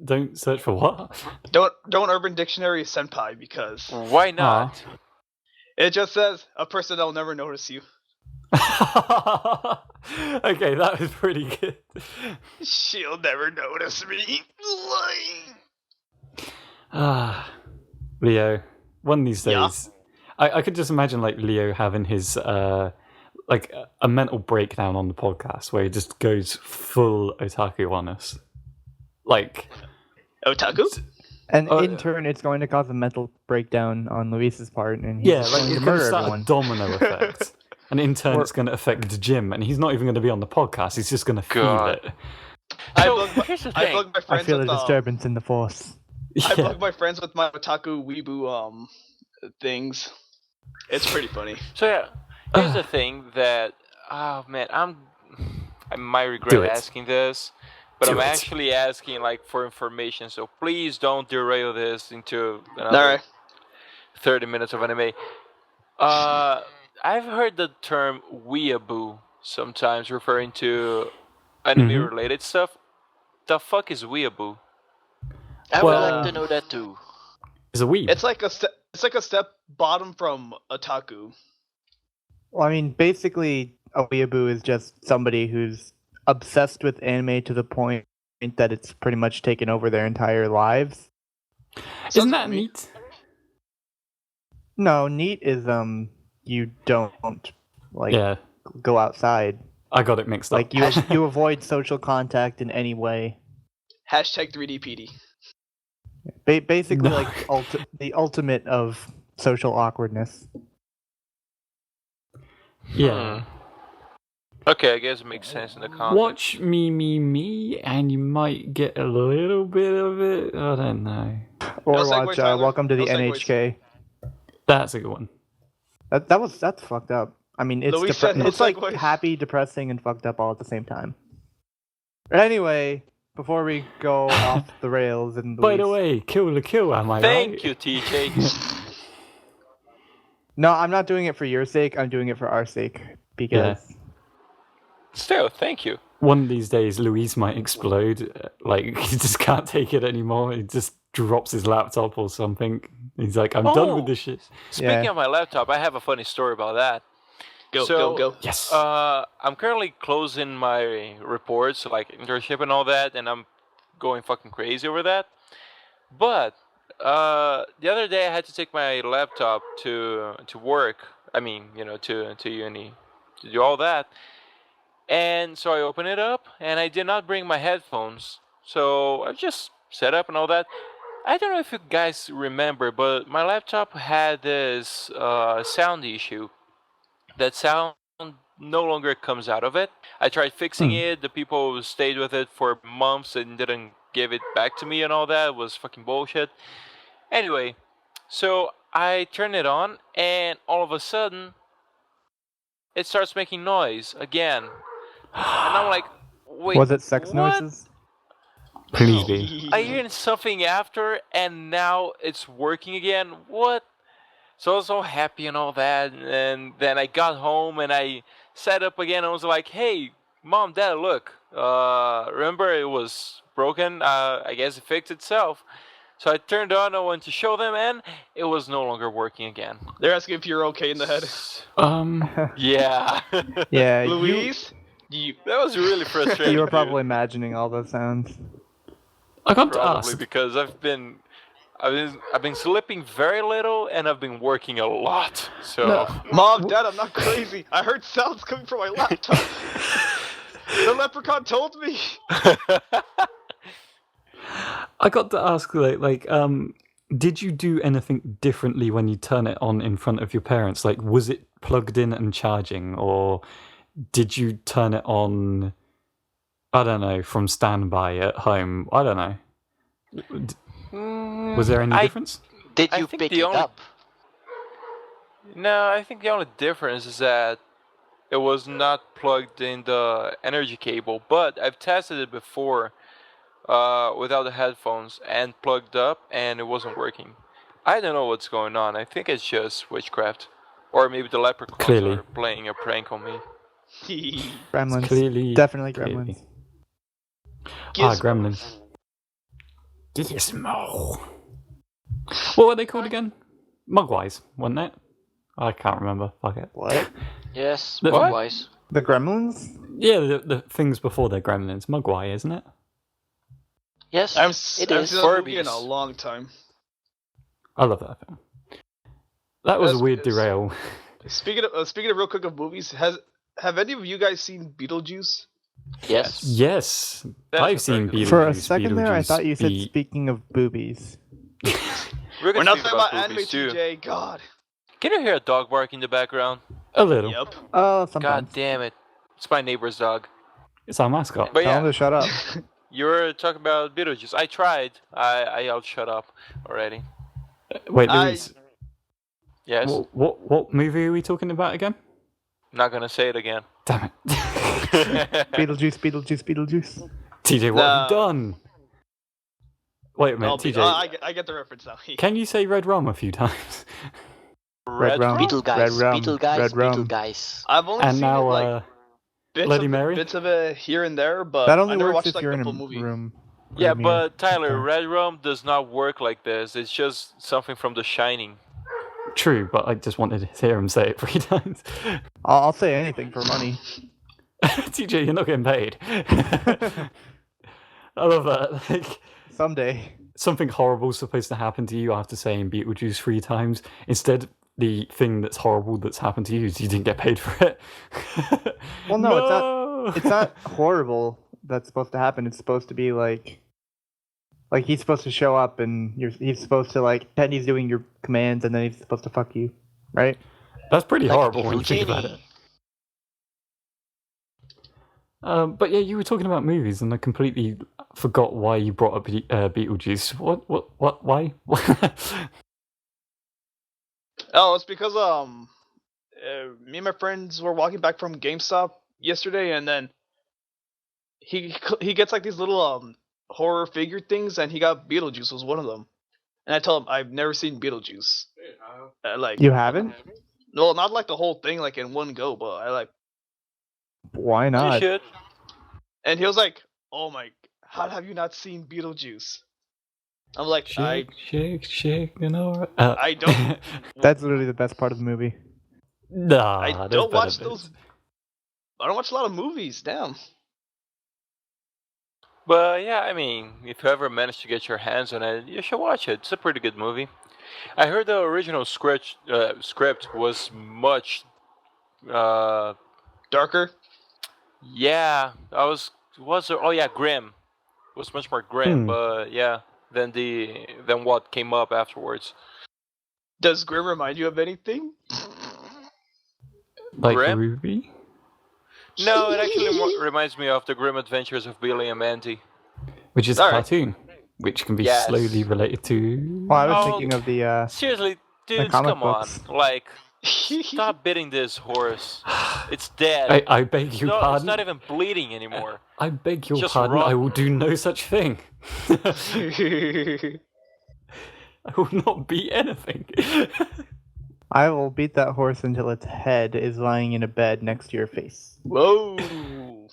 Don't search for what? Don't Urban Dictionary senpai because Why not? it just says a person that'll never notice you. Okay, that was pretty good. She'll never notice me. Leo, one of these Yeah? days, I could just imagine like Leo having his like a mental breakdown on the podcast where he just goes full otaku on us. Like, Otaku? And Oh, in turn, it's going to cause a mental breakdown on Luis's part, and he's yeah, just like going it's to going to murder start everyone. a domino effect. And in turn, Or- it's going to affect Jim, and he's not even going to be on the podcast. He's just going to feel God. it. So, here's the I thing. bug my I friends feel a with disturbance in the force. I Yeah. bug my friends with my otaku weebu things. It's pretty funny. So yeah, here's the thing that oh man, I might Do regret it. asking this, but Do I'm it. actually asking like for information. So please don't derail this into another Alright. 30 minutes of anime. I've heard the term weeaboo sometimes referring to anime-related stuff. The fuck is weeaboo? I Well, would like to know that too. It's a weeb. It's like a step bottom from otaku. Well, I mean, basically, a weeaboo is just somebody who's obsessed with anime to the point that it's pretty much taken over their entire lives. Sounds Isn't like that me. neat? No, neat is you don't like Yeah, go outside. I got it mixed up. Like you avoid social contact in any way. Hashtag 3DPD. Basically, No. like the ultimate of social awkwardness. Yeah. Okay, I guess it makes sense in the context. Watch me, and you might get a little bit of it. I don't know. Or No segue, watch Tyler. Welcome to the No segues. NHK. That's a good one. That's fucked up. I mean, it's Luis said no it's like segues. happy, depressing, and fucked up all at the same time. Anyway, before we go off the rails and By the Luis- way, kill the kill, am I Thank right? you, TJ. No, I'm not doing it for your sake. I'm doing it for our sake because Still, thank you. One of these days, Luis might explode. Like, he just can't take it anymore. He just drops his laptop or something. He's like, I'm done with Oh. this shit. Speaking Yeah. of my laptop, I have a funny story about that. Go, So, go. Yes. I'm currently closing my reports, like internship and all that, and I'm going fucking crazy over that. But the other day, I had to take my laptop to work. I mean, to uni, to do all that. And so I opened it up, and I did not bring my headphones. So I just set up and all that. I don't know if you guys remember, but my laptop had this sound issue. That sound no longer comes out of it. I tried fixing it. The people who stayed with it for months and didn't give it back to me and all that. It was fucking bullshit. Anyway, so I turn it on, and all of a sudden, it starts making noise again. And I'm like, wait, was it sex what? noises? Please be. I hear something after, and now it's working again. What? So I was all happy and all that, and then I got home and I sat up again and was like, "Hey, mom, dad, look. Remember it was broken. I guess it fixed itself. So I turned on. I went to show them, and it was no longer working again. They're asking if you're okay in the head. Yeah. Yeah, Louise? That was really frustrating. you were dude. probably imagining all those sounds. I got to Probably ask. because I've been sleeping very little, and I've been working a lot. So. No. Mom, Dad, I'm not crazy. I heard sounds coming from my laptop. The leprechaun told me. I got to ask, did you do anything differently when you turn it on in front of your parents? Like, was it plugged in and charging, or did you turn it on, I don't know, from standby at home? I don't know. Was there any difference? Did I you think pick the it only- up? No, I think the only difference is that it was not plugged in the energy cable, but I've tested it before without the headphones and plugged up, and it wasn't working. I don't know what's going on. I think it's just witchcraft. Or maybe the leprechauns Clearly. are playing a prank on me. Gremlins. Clearly. Definitely clearly. gremlins. Gremlins. Gizmo. What were they called again? Mugwise, wasn't it? I can't remember. Fuck it. What? Yes, The- What? wise. The gremlins? Yeah, the things before they're gremlins. Mugwai, isn't it? Yes, I've it seen is. that movie in a Furbies. long time. I love that film. That was That's a weird because- derail. Speaking of real quick of movies, have any of you guys seen Beetlejuice? Yes. Yes, That's I've a seen very Beetlejuice. good For a second there, I Beetlejuice thought you said be- speaking of boobies. We're We're gonna not speak talking about anime, movies too. TJ. God. Can you hear a dog bark in the background? a little. Yep. Oh, God sometimes. damn it. It's my neighbor's dog. It's our mascot. But Tell them yeah, to shut up. you were talking about Beetlejuice. I tried. I yelled shut up already. Wait, I- Louise, Yes. what movie are we talking about again? Not gonna say it again. Damn it. Beetlejuice, Beetlejuice, Beetlejuice. TJ, what have you No. done? Wait a minute, TJ. I get the reference now. Can you say Red Rum a few times? Red Rum. Beetle guys, Red rum, Beetle guys, red rum. Beetle guys. I've only And seen now, it, like Bloody Mary? bits of it here and there, but That I only never works watched if like you're the in a full movie. room. Yeah, premiere. but Tyler, Okay. Red Rum does not work like this. It's just something from The Shining. True, but I just wanted to hear him say it 3 times. I'll say anything for money. TJ, you're not getting paid. I love that. Like, Someday. something horrible's supposed to happen to you after saying Beetlejuice 3 times. Instead, the thing that's horrible that's happened to you is you didn't get paid for it. Well, no, it's not horrible that's supposed to happen. It's supposed to be like he's supposed to show up and he's supposed to pretend he's doing your commands and then he's supposed to fuck you, right? That's pretty Like horrible when evil you think about genie. it. But yeah, you were talking about movies, and I completely forgot why you brought up Beetlejuice. What? Why? Oh, it's because me and my friends were walking back from GameStop yesterday, and then he gets like these little horror figure things, and he got Beetlejuice was one of them. And I told him I've never seen Beetlejuice. You haven't? No, not like the whole thing like in one go, but I like. Why You not? should. And he was like, "Oh my, how have you not seen Beetlejuice?" I'm like, shake, you know. I don't. That's literally the best part of the movie. Nah, I there's don't watch better those. bits. I don't watch a lot of movies. Damn. But yeah, I mean, if you ever manage to get your hands on it, you should watch it. It's a pretty good movie. I heard the original script was much. Darker. Yeah, grim. It was much more grim, but yeah, than what came up afterwards. Does Grim remind you of anything? Like Grim? RWBY? No, it actually reminds me of the Grim Adventures of Billy and Mandy. Which is a Alright. cartoon, which can be Yes. slowly related to. Well, I was Oh, thinking of the Seriously, dudes, comic come on. books. Like, stop beating this horse. It's dead. I beg your No, it's pardon. not even bleeding anymore. I beg your Just pardon. I run. will do no such thing. I will not beat anything. I will beat that horse until its head is lying in a bed next to your face. Whoa.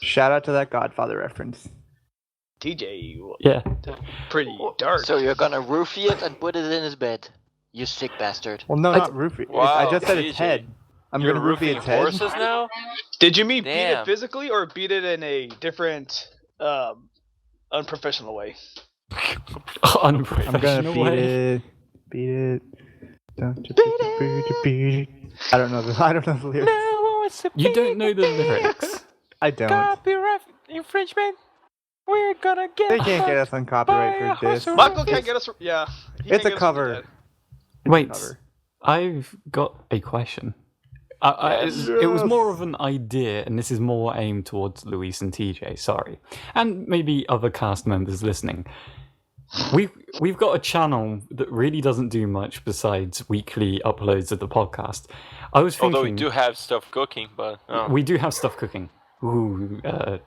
Shout out to that Godfather reference. TJ, Yeah. pretty dark. So you're gonna roofie it and put it in his bed. You sick bastard. Well, no, I not roofie. I Wow, just said its TJ. head. I'm You're gonna roofie roofing its head. horses now? Did you mean beat Damn. it physically or beat it in a different, unprofessional way? I'm Unprofessional gonna way. beat it. Beat it. I don't know the lyrics. You don't know the lyrics. I don't. Copyright infringement. We're gonna get. They can't get us on copyright for this. Michael can't get us. Yeah. he It's can't a get us from cover. that. Wait, cover. I've got a question. It was more of an idea, and this is more aimed towards Luis and TJ. Sorry, and maybe other cast members listening. We've got a channel that really doesn't do much besides weekly uploads of the podcast. I was thinking, Although we do have stuff cooking, but we do have stuff cooking. Ooh,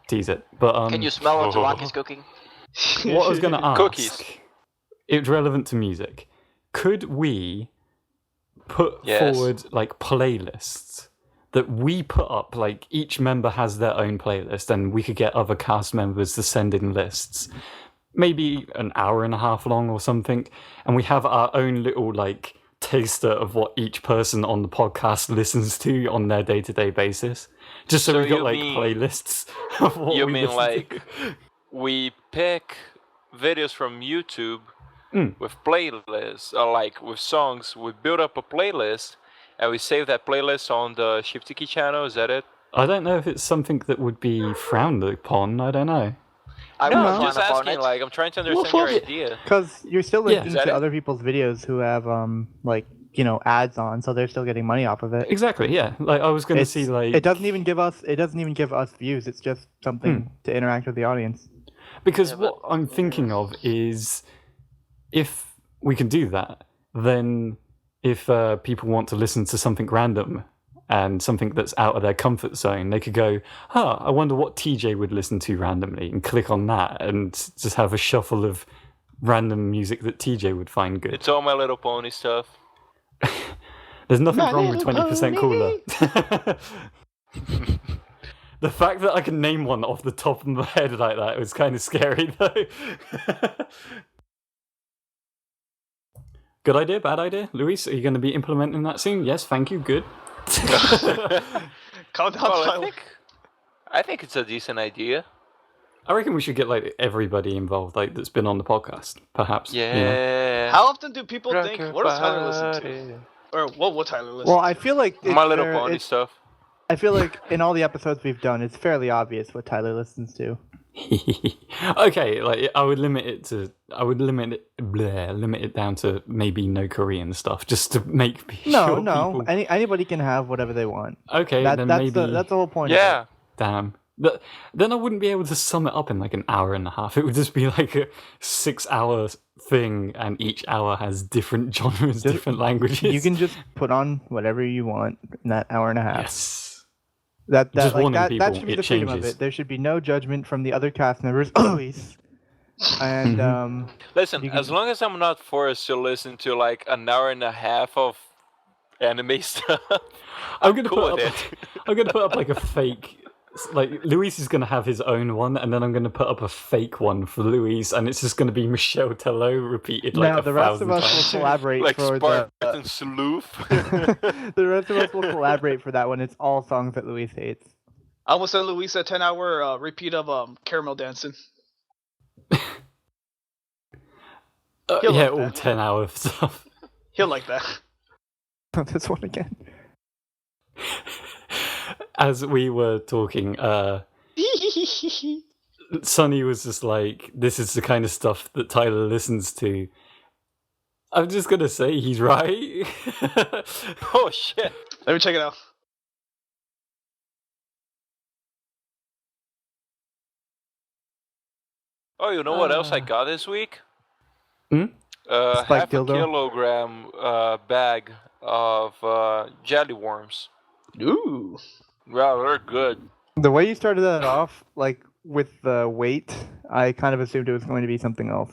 tease it. But Can you smell what Tawaki's cooking? what I was going to ask, Cookies. it's relevant to music. Could we put Yes. forward like playlists that we put up? Like each member has their own playlist, and we could get other cast members to send in lists, maybe an hour and a half long or something, and we have our own little like taster of what each person on the podcast listens to on their day-to-day basis. Just so So we've got you like mean- playlists of what you we mean listen like to. we pick videos from YouTube Mm. with playlists, or like with songs. We build up a playlist and we save that playlist on the Shifty channel. Is that it? I don't know if it's something that would be frowned upon. I don't know. I No, will I'm frown just upon asking. it. Like, I'm trying to understand Well, your idea. Because you're still Yeah. linking Is that to it? other people's videos who have like ads on, so they're still getting money off of it. Exactly. Yeah. Like I was going to It's- see like it doesn't even give us views. It's just something to interact with the audience. because Yeah, what I'm thinking of is if we can do that, then if people want to listen to something random and something that's out of their comfort zone, they could go, I wonder what TJ would listen to randomly, and click on that and just have a shuffle of random music that TJ would find good. It's all My Little Pony stuff. There's nothing My wrong with Little 20% cooler. The fact that I can name one off the top of my head like that was kind of scary, though. Good idea, bad idea? Luis, are you going to be implementing that soon? Yes, thank you, good. Calm down, Well, Tyler. I think it's a decent idea. I reckon we should get like everybody involved, like that's been on the podcast, perhaps. Yeah. you know? How often do people Rock think, your what does Tyler listen to? body. Or what will Tyler listen Well, to? I feel like My Little Pony stuff. I feel like in all the episodes we've done, it's fairly obvious what Tyler listens to. Okay, like I would limit it down to maybe no Korean stuff, just to make No, sure no. people... Anybody can have whatever they want. Okay, then That's maybe... the whole point. Of Yeah. Damn. Then I wouldn't be able to sum it up in like an hour and a half. It would just be like a 6-hour thing, and each hour has different genres, different languages. it. You can just put on whatever you want in that hour and a half. Yes. That Just warning people, should be it the freedom of changes. it. There should be no judgment from the other cast members always. And Mm-hmm. Listen, You can- as long as I'm not forced to listen to like an hour and a half of anime stuff, I'm gonna cool put with up. it. I'm gonna put up like a fake. Like Luis is gonna have his own one, and then I'm gonna put up a fake one for Luis, and it's just gonna be Michelle Tello repeated like now a the rest of thousand us times. will collaborate like for Spartan Sloth. the rest of us will collaborate for that one. It's all songs that Luis hates. I almost sent Luis a 10-hour repeat of Caramel Dancing. He'll Yeah, like all that. 10-hour stuff. He'll like that. This one again. As we were talking, Sonny was just like, "This is the kind of stuff that Tyler listens to." I'm just gonna say he's right. Oh shit! Let me check it out. Oh, you know what else I got this week? Hmm? Spike Half dildo? a kilogram bag of jelly worms. Ooh. Wow, they're good. The way you started that off, like with the weight, I kind of assumed it was going to be something else.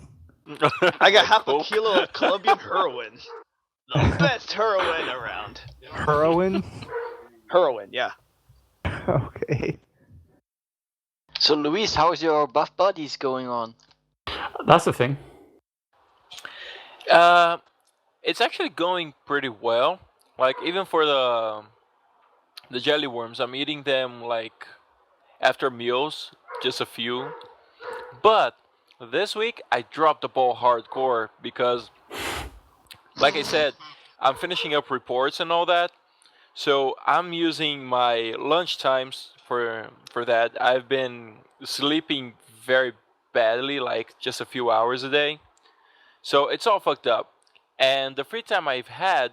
I got half Coke. a kilo of Colombian heroin. The best heroin around. Heroin? Heroin, yeah. Okay. So, Luis, how's your buff buddies going on? That's a thing. It's actually going pretty well. Like even for the jelly worms, I'm eating them like after meals, just a few. But this week I dropped the ball hardcore because, like I said, I'm finishing up reports and all that. So I'm using my lunch times for that. I've been sleeping very badly, like just a few hours a day. So it's all fucked up. And the free time I've had,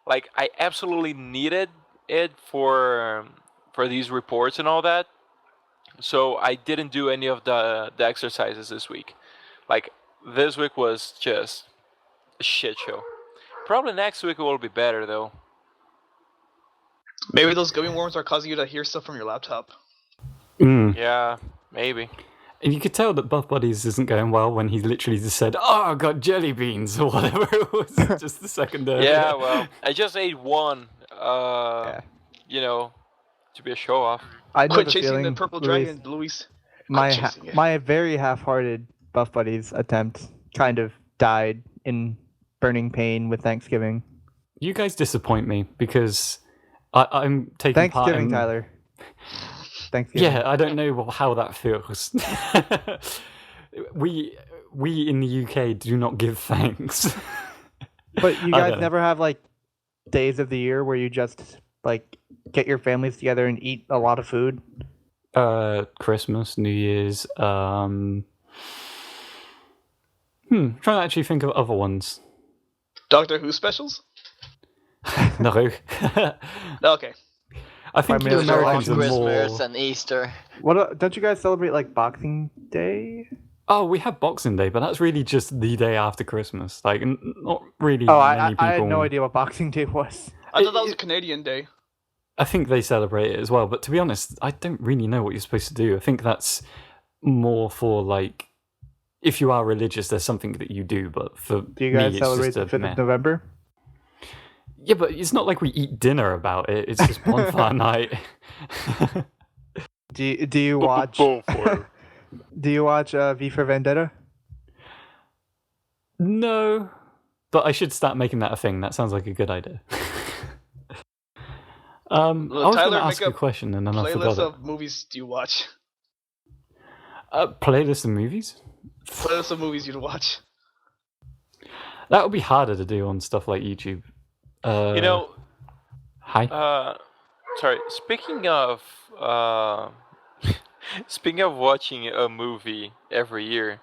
like I absolutely needed it for these reports and all that. So I didn't do any of the exercises this week. Like this week was just a shit show. Probably next week it will be better though. Maybe those gummy worms are causing you to hear stuff from your laptop. Yeah, maybe. And you could tell that Buff Buddies isn't going well when he literally just said, "Oh, I got jelly beans," or whatever it was, just the second earlier. Yeah, well, I just ate one, you know, to be a show off. I know Quit the chasing feeling, the purple Luis. dragon, Luis. My very half-hearted Buff Buddies attempt kind of died in burning pain with Thanksgiving. You guys disappoint me because I'm taking part Thanksgiving, in... Tyler. Thanksgiving. Yeah, I don't know how that feels. we in the UK do not give thanks. But you I guys don't know. never have like days of the year where you just like get your families together and eat a lot of food? Christmas, New Year's. Trying to actually think of other ones. Doctor Who specials? No. Okay. I think you Primarily Americans are Christmas more... and Easter. What don't you guys celebrate like Boxing Day? Oh, we have Boxing Day, but that's really just the day after Christmas. Like, not really Oh, many people... I had no idea what Boxing Day was. I thought that was a Canadian day. I think they celebrate it as well, but to be honest, I don't really know what you're supposed to do. I think that's more for, like, if you are religious, there's something that you do, but for Do you me, guys it's celebrate just the a 5th meh. of November? Yeah, but it's not like we eat dinner about it. It's just bonfire night. Do you watch Do you watch V for Vendetta? No, but I should start making that a thing. That sounds like a good idea. I was going Tyler, to ask make a question and then I Playlist forgot it. of movies do you watch? Playlist of movies? Playlist of movies you'd watch. That would be harder to do on stuff like YouTube. You know, Hi. sorry. Speaking of watching a movie every year,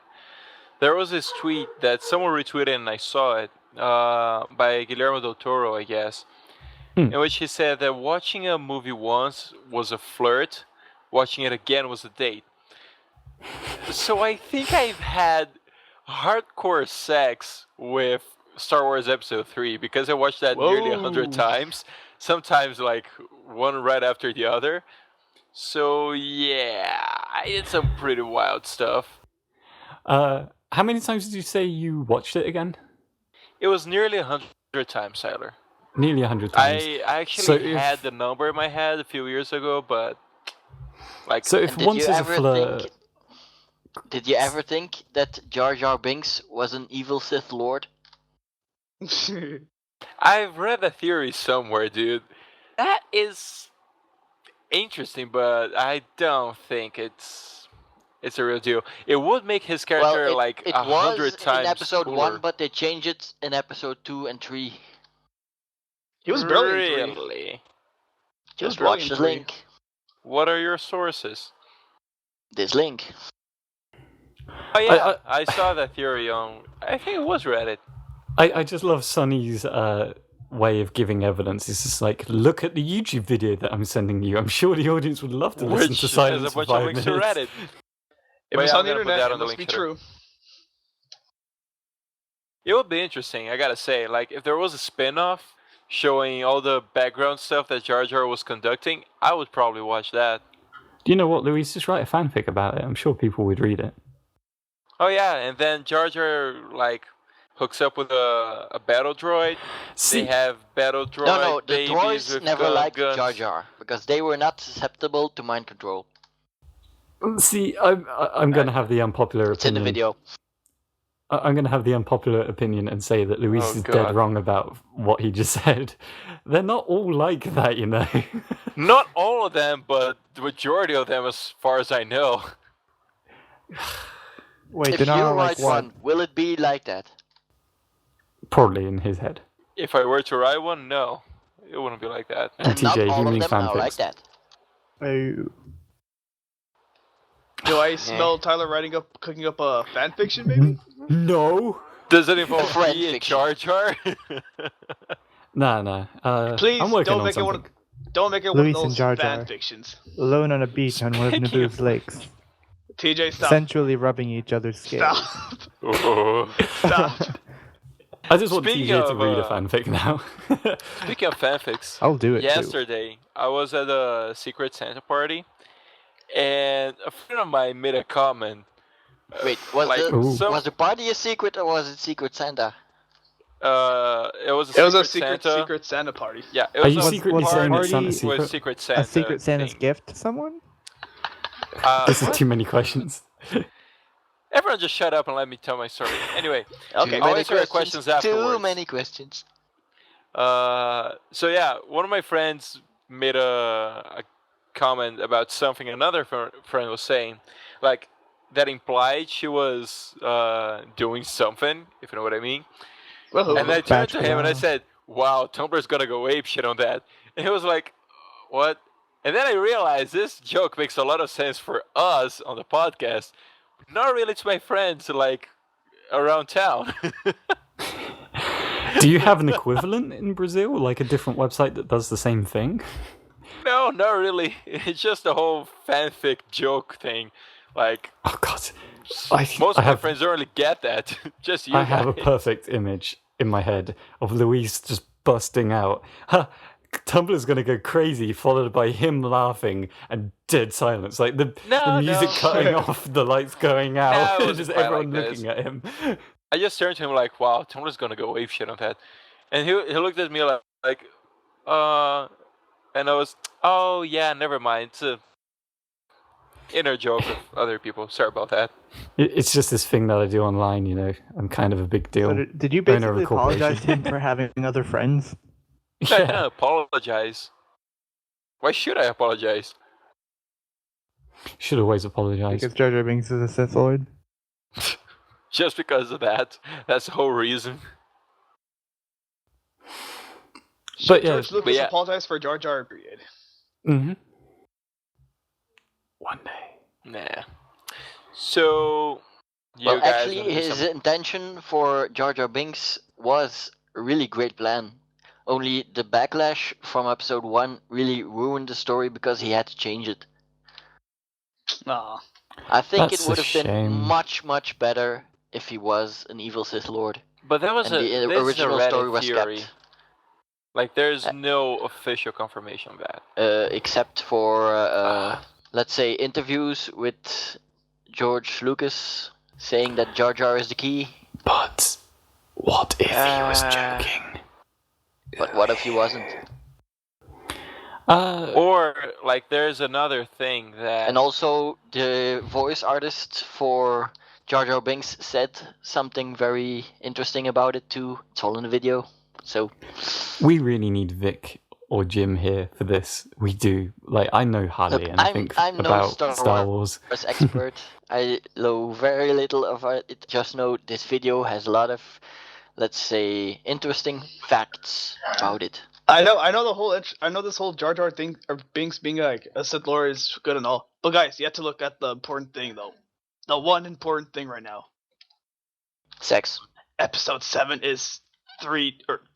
there was this tweet that someone retweeted and I saw it by Guillermo del Toro, I guess, in which he said that watching a movie once was a flirt, watching it again was a date. So I think I've had hardcore sex with Star Wars Episode 3 because I watched that nearly 100 times, sometimes like one right after the other. So yeah, I did some pretty wild stuff. How many times did you say you watched it again? It was nearly 100 times, Tyler. Nearly 100 times. I actually had the number in my head a few years ago, but like... So if Did once you is a ever flirt... Did you ever think that Jar Jar Binks was an evil Sith Lord? I've read a theory somewhere, dude. That is interesting, but I don't think it's a real deal. It would make his character Well, like it 100 was times in episode cooler. 1, but they changed it in episode 2 and 3. He was barely in 3. Really? Just barely watch in the 3. link. What are your sources? This link. Oh yeah, I saw that theory on. I think it was Reddit. I just love Sonny's way of giving evidence. It's just like, look at the YouTube video that I'm sending you. I'm sure the audience would love to listen Which to has silence a for bunch of 5 links minutes. to Reddit. If But it's yeah, on the I'm gonna put internet, that it on the must link be header. true. It would be interesting, I gotta say. Like, if there was a spin-off showing all the background stuff that Jar Jar was conducting, I would probably watch that. Do you know what, Louise? Just write a fanfic about it. I'm sure people would read it. Oh yeah, and then Jar Jar, like, hooks up with a battle droid. See, They have battle droid No, the babies droids with never liked guns. Jar Jar because they were not susceptible to mind control. See, I'm going to have the unpopular It's in the opinion. video. I'm going to have the unpopular opinion and say that Luis Oh, is God. dead wrong about what he just said. They're not all like that, you know. Not all of them, but the majority of them, as far as I know. Wait, If they're not you all write like what? one, will it be like that? Probably in his head. If I were to write one, no. It wouldn't be like that. And Not TJ, all you of mean them are like fanfics? that. Oh. Do I smell Tyler cooking up a fan fiction, maybe? No. Does it involve Friend me and fiction. Jar Jar? Nah. Please I'm working don't on make something. don't make it one Luis of and those Jar fan Jar. fictions. Alone on a beach on one of Speaking Naboo's of- lakes, TJ, stop. sensually rubbing each other's scales. Stop. Oh. Stop. I just want Speaking TJ to of, read a fanfic now. Speaking of fanfics, I'll do it too. yesterday I was at a Secret Santa party, and a friend of mine made a comment. Wait, was like Ooh. was the party a secret or was it Secret Santa? it was It was a a Secret secret Santa. Santa party. Yeah, it Are was you a secretly was the saying party it's not a with secret? Secret Santa. A Secret Santa's thing. gift to someone? This is What? too many questions. Everyone just shut up and let me tell my story. Anyway, Okay. I'll answer your questions afterwards. Too many questions. So yeah, one of my friends made a comment about something another friend was saying, like that implied she was doing something, if you know what I mean. Whoa. And I turned to him and I Bachelor. said, "Wow, Tumblr's gonna go ape shit on that." And he was like, "What?" And then I realized this joke makes a lot of sense for us on the podcast, but not really to my friends like around town. Do you have an equivalent in Brazil, like a different website that does the same thing? No, not really. It's just a whole fanfic joke thing. Like Oh God, most I of my have friends don't really get that. Just you I guys. have a perfect image in my head of Luis just busting out. Ha! Tumblr's gonna go crazy, followed by him laughing and dead silence, like the music no. cutting off, the lights going out, No, it and wasn't just quite everyone like looking this. at him. I just turned to him like, "Wow, Tumblr's gonna go ape shit on that," and he looked at me like, and I was, "Oh yeah, never mind. It's a inner joke with other people. Sorry about that." It's just this thing that I do online, you know. I'm kind of a big deal. So did you Owner of basically a corporation. apologize to him for having other friends? I didn't apologize. Why should I apologize? Should always apologize. Because Jar Jar Binks is a Sith Lord? Just because of that. That's the whole reason. But yeah, George Lucas yeah. apologized for Jar Jar, period. mm-hmm. One day. Nah. So, you Well, guys actually, wanna do his some- intention for Jar Jar Binks was a really great plan. Only the backlash from episode 1 really ruined the story because he had to change it. Aw. I think That's it would a have been shame. much better if he was an evil Sith Lord. But that was and the this original is a story Reddit was theory. kept. Like, there's no official confirmation of that. Except for, let's say, interviews with George Lucas saying that Jar Jar is the key. But what if he was Uh, joking? But what if he wasn't? Or, like, there's another thing that... And also, the voice artist for Jar Jar Binks said something very interesting about it too. It's all in the video. So, We really need Vic or Jim here for this. We do. Like, I know hardly Look, anything I'm no about Star Star Wars. as expert, I know very little of it. Just know this video has a lot of, let's say, interesting facts about it. I know the whole. I know this whole Jar Jar thing, or Binks being like a Sith Lord is good and all. But guys, you have to look at the important thing though. The one important thing right now. Sex. Episode 7 is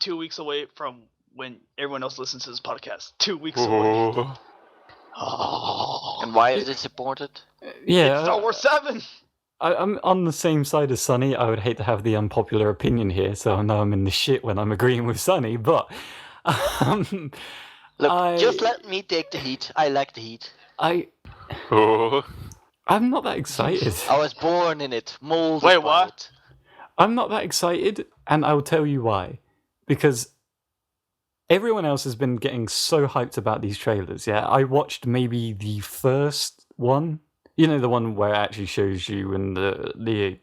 2 weeks away from when everyone else listens to this podcast. 2 weeks away. Oh. Oh. And why is it supported? Yeah, It's Star Wars 7. I'm on the same side as Sonny. I would hate to have the unpopular opinion here, so I know I'm in the shit when I'm agreeing with Sonny, but... Look, just let me take the heat. I like the heat. Oh. I'm not that excited. I was born in it, molded Wait, by what? it. I'm not that excited, and I'll tell you why. Because everyone else has been getting so hyped about these trailers, yeah? I watched maybe the first one. You know, the one where it actually shows you and the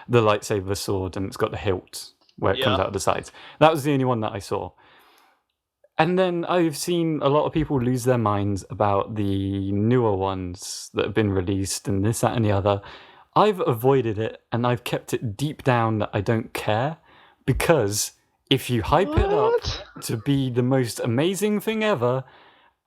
lightsaber sword, and it's got the hilt where it comes Yeah. out of the sides. That was the only one that I saw. And then I've seen a lot of people lose their minds about the newer ones that have been released and this, that, and the other. I've avoided it, and I've kept it deep down that I don't care, because if you hype it up to be the most amazing thing ever,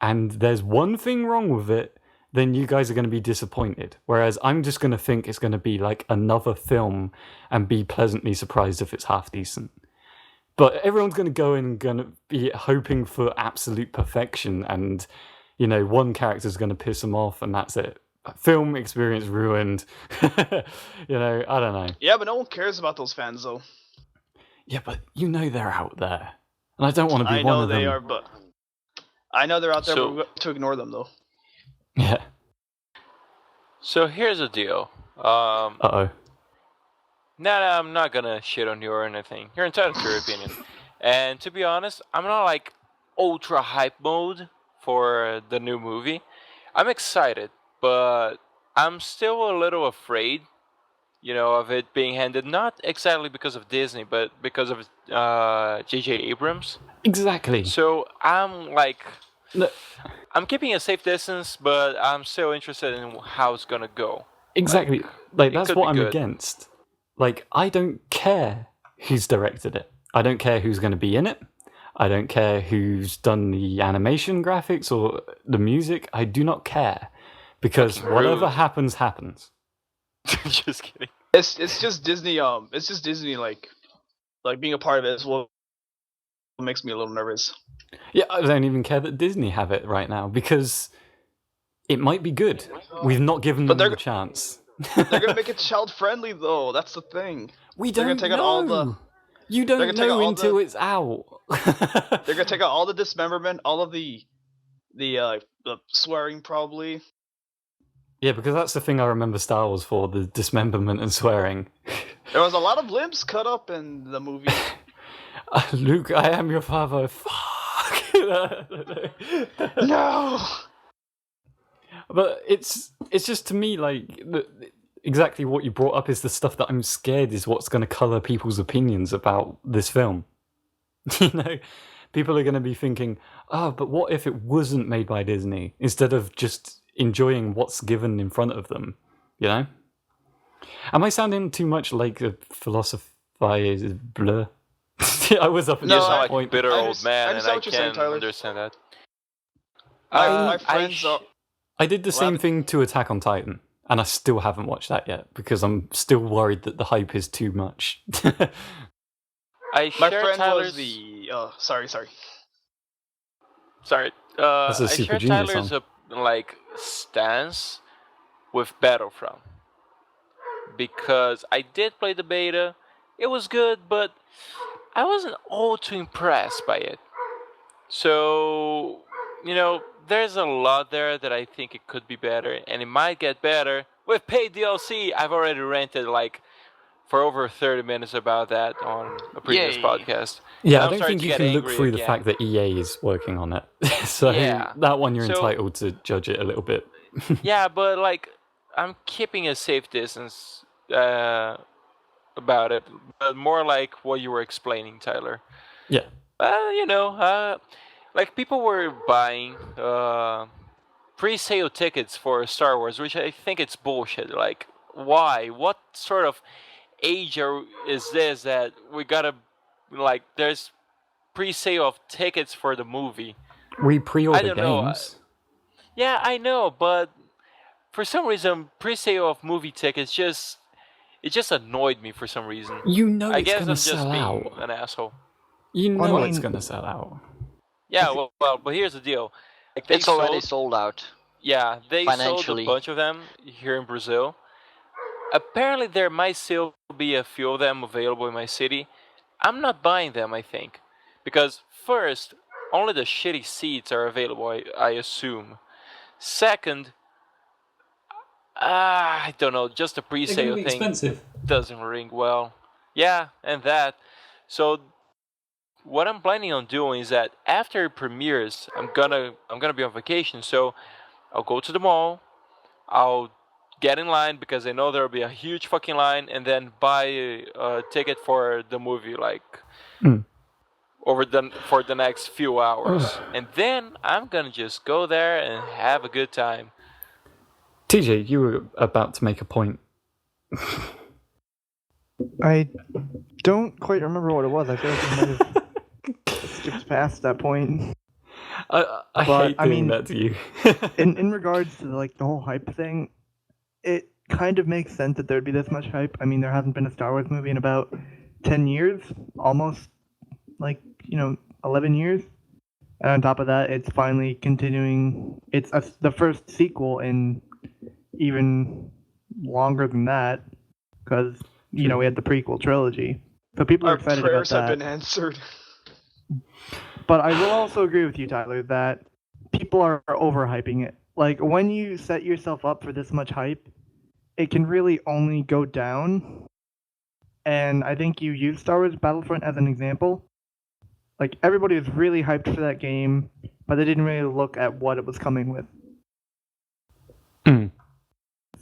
and there's one thing wrong with it, then you guys are going to be disappointed. Whereas I'm just going to think it's going to be like another film and be pleasantly surprised if it's half decent. But everyone's going to go in and going to be hoping for absolute perfection, and, you know, one character's going to piss them off, and that's it. Film experience ruined. You know, I don't know. Yeah, but no one cares about those fans, though. Yeah, but you know they're out there. And I don't want to be one of them. I know they are, but I know they're out there, So- but we got to ignore them, though. Yeah. So here's the deal. Uh-oh. No, I'm not gonna shit on you or anything. You're entitled to your opinion. And to be honest, I'm not like ultra hype mode for the new movie. I'm excited, but I'm still a little afraid, you know, of it being handed not exactly because of Disney, but because of J.J. Abrams. Exactly. So I'm like, No, I'm keeping a safe distance, but I'm still interested in how it's gonna go. exactly. Like it that's could what be I'm good. against. Like, I don't care who's directed it. I don't care who's going to be in it. I don't care who's done the animation graphics or the music. I do not care. Because Fucking whatever rude. happens, happens. Just kidding. It's just Disney. It's just Disney. Like being a part of it is what makes me a little nervous. Yeah, I don't even care that Disney have it right now, because it might be good. We've not given But them they're- the chance. They're gonna make it child friendly, though. That's the thing. We they're don't gonna take know. out all the- You they're don't gonna take out know all until the- it's out. They're gonna take out all the dismemberment, all of the swearing, probably. Yeah, because that's the thing I remember Star Wars for, the dismemberment and swearing. There was a lot of limbs cut up in the movie. Luke, I am your father. Fuck. No. But it's just, to me, like, exactly what you brought up is the stuff that I'm scared is what's going to colour people's opinions about this film. You know, people are going to be thinking, oh, but what if it wasn't made by Disney, instead of just enjoying what's given in front of them, you know? Am I sounding too much like a philosophizer? Blur? I was up No, You until sound that like a point. bitter I old understand- man, I and understand I what you're saying, can Tyler. understand that. My friends sh- are. I did the same thing to Attack on Titan, and I still haven't watched that yet, because I'm still worried that the hype is too much. I My share friend Tyler's. was the. Sorry. Sorry. That's a I Super share Junior Tyler's song. like stance with Battlefront, because I did play the beta. It was good, but I wasn't all too impressed by it. So, you know, there's a lot there that I think it could be better, and it might get better with paid DLC. I've already ranted like for over 30 minutes about that on a previous Yay. podcast. Yeah, I'm I don't sorry think to you get can look angry through the again. fact that EA is working on it. So Yeah. that one you're So- entitled to judge it a little bit. Yeah, but like I'm keeping a safe distance about it, but more like what you were explaining, Tyler. Yeah. You know, like people were buying pre-sale tickets for Star Wars, which I think it's bullshit. Like, why? What sort of age is this that we gotta like? There's pre-sale of tickets for the movie. We pre-order I don't know, games. Yeah, I know, but for some reason, pre-sale of movie tickets it just annoyed me for some reason. You know I it's guess going I'm to just sell being out. an asshole. You know Well, I it's mean- going to sell out. Yeah, well, but here's the deal. Like, It's already sold out. Yeah, they sold a financially. bunch of them here in Brazil. Apparently, there might still be a few of them available in my city. I'm not buying them, I think. Because, first, only the shitty seats are available, I assume. Second, I don't know, just the pre-sale thing expensive. doesn't ring well. Yeah, and that. So what I'm planning on doing is that after it premieres, I'm gonna be on vacation, so I'll go to the mall, I'll get in line because I know there'll be a huge fucking line, and then buy a ticket for the movie like for the next few hours, and then I'm gonna just go there and have a good time. TJ, you were about to make a point. I don't quite remember what it was. I feel like we might have skipped past that point. I But, hate I doing mean, that to you. In regards to like the whole hype thing, it kind of makes sense that there'd be this much hype. I mean, there hasn't been a Star Wars movie in about 10 years, almost 11 years. And on top of that, it's finally continuing. It's the first sequel in even longer than that, because we had the prequel trilogy. So people are Our excited about prayers have that. been answered. But I will also agree with you, Tyler, that people are overhyping it. Like, when you set yourself up for this much hype, it can really only go down. And I think you used Star Wars Battlefront as an example. Like, everybody was really hyped for that game, but they didn't really look at what it was coming with.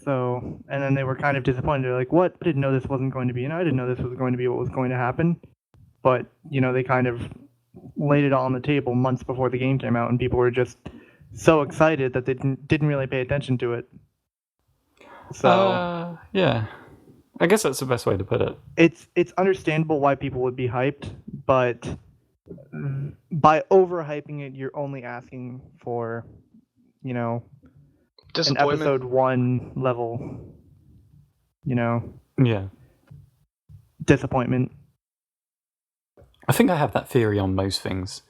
So, and then they were kind of disappointed. They're like, what? I didn't know this wasn't going to be, I didn't know this was going to be what was going to happen. But, they kind of laid it all on the table months before the game came out, and people were just so excited that they didn't really pay attention to it. So yeah, I guess that's the best way to put it. it's understandable why people would be hyped, but by overhyping it, you're only asking for, an Disappointment. episode 1 level, Yeah. disappointment. I think I have that theory on most things.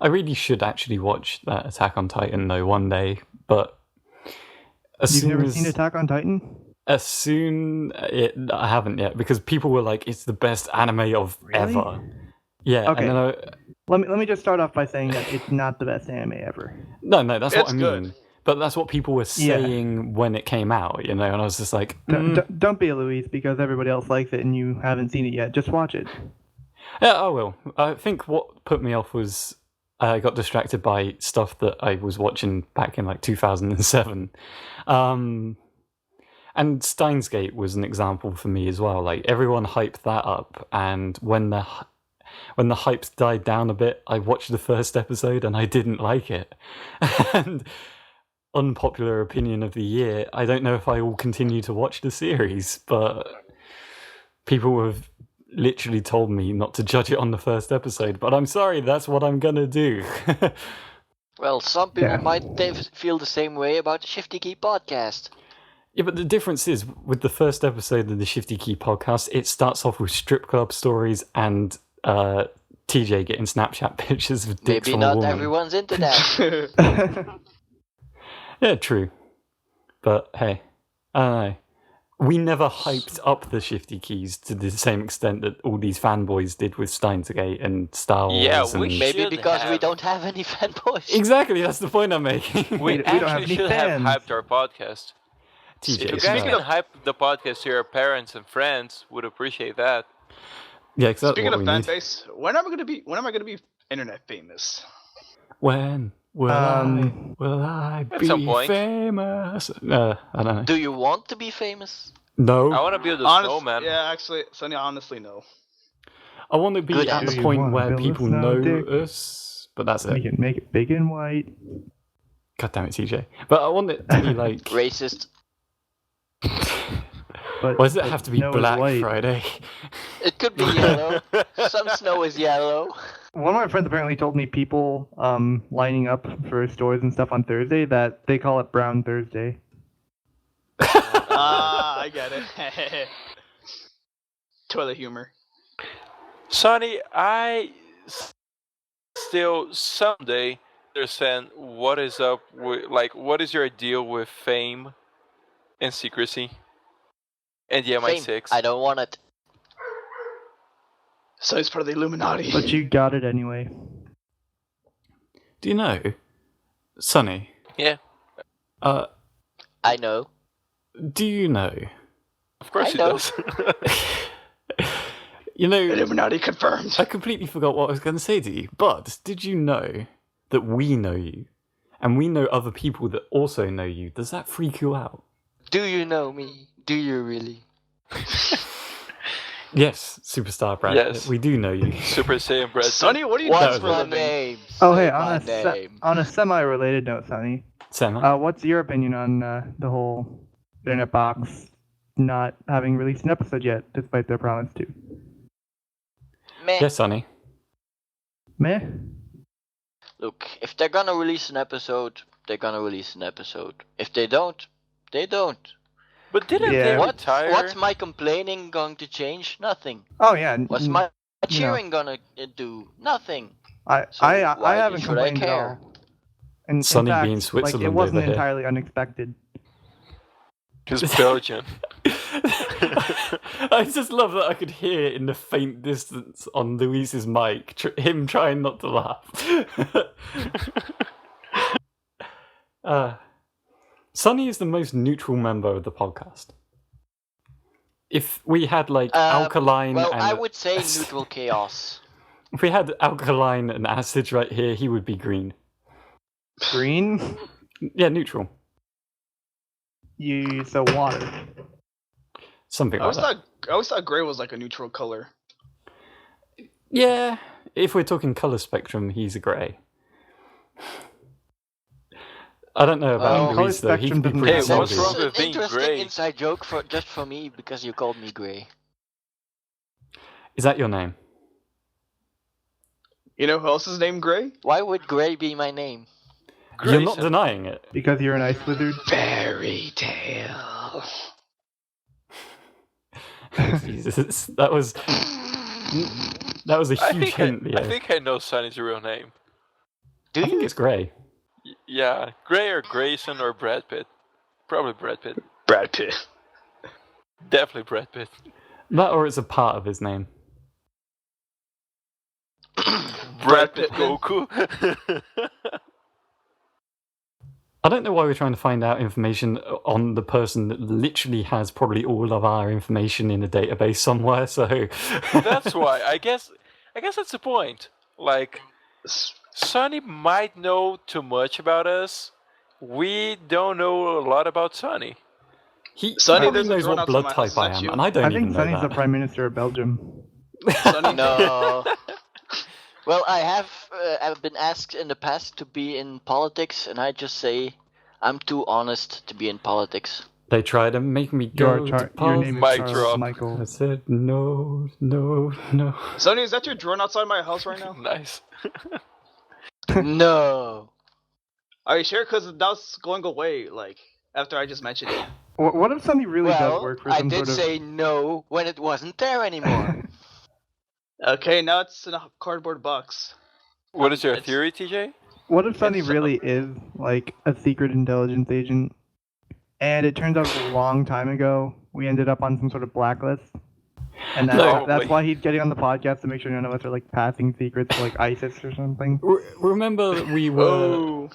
I really should actually watch that Attack on Titan though one day, but You've never seen Attack on Titan? I haven't yet, because people were like, "It's the best anime of Really? ever." Yeah. Okay. And then Let me just start off by saying that it's not the best anime ever. no, that's what It's I mean. good. But that's what people were saying when it came out, and I was just like, Don't be a Louise because everybody else likes it and you haven't seen it yet. Just watch it. Yeah, I will. I think what put me off was I got distracted by stuff that I was watching back in like 2007. And Steins Gate was an example for me as well. Like, everyone hyped that up, and when the hype died down a bit, I watched the first episode and I didn't like it. And unpopular opinion of the year, I don't know if I will continue to watch the series, but people have literally told me not to judge it on the first episode, but I'm sorry, that's what I'm gonna do. Well, some people Yeah. might feel the same way about the Shifty Key podcast. Yeah, but the difference is, with the first episode of the Shifty Key podcast, it starts off with strip club stories and TJ getting Snapchat pictures of dicks Maybe from a not woman. everyone's into that. Yeah, true. But hey, I don't know. We never hyped up the Shifty Keys to the same extent that all these fanboys did with Steins Gate and Star Wars. Yeah, and... we Maybe should because we have. don't have any fanboys. Exactly, that's the point I'm making. We don't have actually any should fans. have hyped our podcast. TJ, If you stop. guys can hype the podcast to your parents and friends, would appreciate that. Yeah, because that's Speaking what of we fan need. base, when am I gonna be internet famous? When will I At be some point. famous? I don't know. Do you want to be famous? No, I want to build a Honestly, snowman. yeah, actually, Sonny, honestly, no. I want to be Good at answer. the Do you point wanna where build a people snow know dick? us, but that's make it. it big and white. God damn it, TJ. But I want it to be like... Racist. But Why does it have to be snow is Black white. Friday? It could be yellow. Some snow is yellow. One of my friends apparently told me people lining up for stores and stuff on Thursday that they call it Brown Thursday. Ah, I get it. Toilet humor. Sonny, I still someday understand what is up with, like, what is your deal with fame and secrecy and the Fame. MI6? I don't want it. So it's part of the Illuminati. But you got it anyway. Do you know, Sonny? Yeah, I know. Do you know? of course I he know. does. You know, Illuminati confirmed. I completely forgot what I was going to say to you, but did you know that we know you? And we know other people that also know you. Does that freak you out? Do you know me? Do you really? Yes, Superstar Brad. Yes. We do know you. Super Saiyan Brad. Sonny, what do you do What's for a my living? name? Oh, Say hey, my name. on a semi-related note, Sonny, Sam, what's your opinion on the whole Internet Box not having released an episode yet, despite their promise to? Meh. yes, Sonny. Meh. Look, if they're gonna release an episode, they're gonna release an episode. If they don't, they don't. But didn't Yeah. they What's retire? my complaining going to change? Nothing. Oh yeah. What's my cheering gonna do? Nothing. I So I why haven't should I complained at care? all. And Sonny in fact, being Switzerland it wasn't over here. entirely unexpected. Because Belgian. I just love that I could hear in the faint distance on Luis's mic him trying not to laugh. Sonny is the most neutral member of the podcast. If we had like alkaline Well, and I would say neutral chaos. if we had alkaline and acid right here, he would be green. Green? Yeah, neutral. So water. Something I like always that. thought I always thought gray was like a neutral color. Yeah, if we're talking color spectrum, he's a grey. I don't know about color Luis though. He can be spectrum pretty doesn't Hey, what's solid. wrong That's with an being interesting grey? inside joke just for me because you called me Grey. Is that your name? You know who else is named Gray? Why would Grey be my name? You're not Grayson. denying it. Because you're an ice wizard. Fairy tale. Jesus, that was a I huge hint. I think I know Sonny's real name. Do I think you? it's Grey. Yeah, Gray or Grayson or Brad Pitt. Probably Brad Pitt. Brad Pitt. Definitely Brad Pitt. That or it's a part of his name. Brad Pitt Pittman. Goku. I don't know why we're trying to find out information on the person that literally has probably all of our information in a database somewhere. So That's why. I guess that's the point. Like, Sonny might know too much about us. We don't know a lot about Sonny. he Sonny, probably there's a knows drone what outside blood my type house. Is I that am, you? and I don't I even think know Sonny's that. the Prime Minister of Belgium. Sonny, No. Well, I've been asked in the past to be in politics, and I just say I'm too honest to be in politics. They tried to make me Your go to name is Mic Charles drop. Michael. I said no. Sonny, is that your drone outside my house right now? Nice. No. Are you sure? Because that was going away, like, after I just mentioned it. What if Sonny really does Well, work for I some did sort of... say no when it wasn't there anymore. Okay, now it's in a cardboard box. What is your It's- theory, TJ? What if Sonny It's, really is like a secret intelligence agent, and it turns out a long time ago we ended up on some sort of blacklist, and Probably. that's why he's getting on the podcast to make sure none of us are like passing secrets to like ISIS or something. Remember that we were. Oh.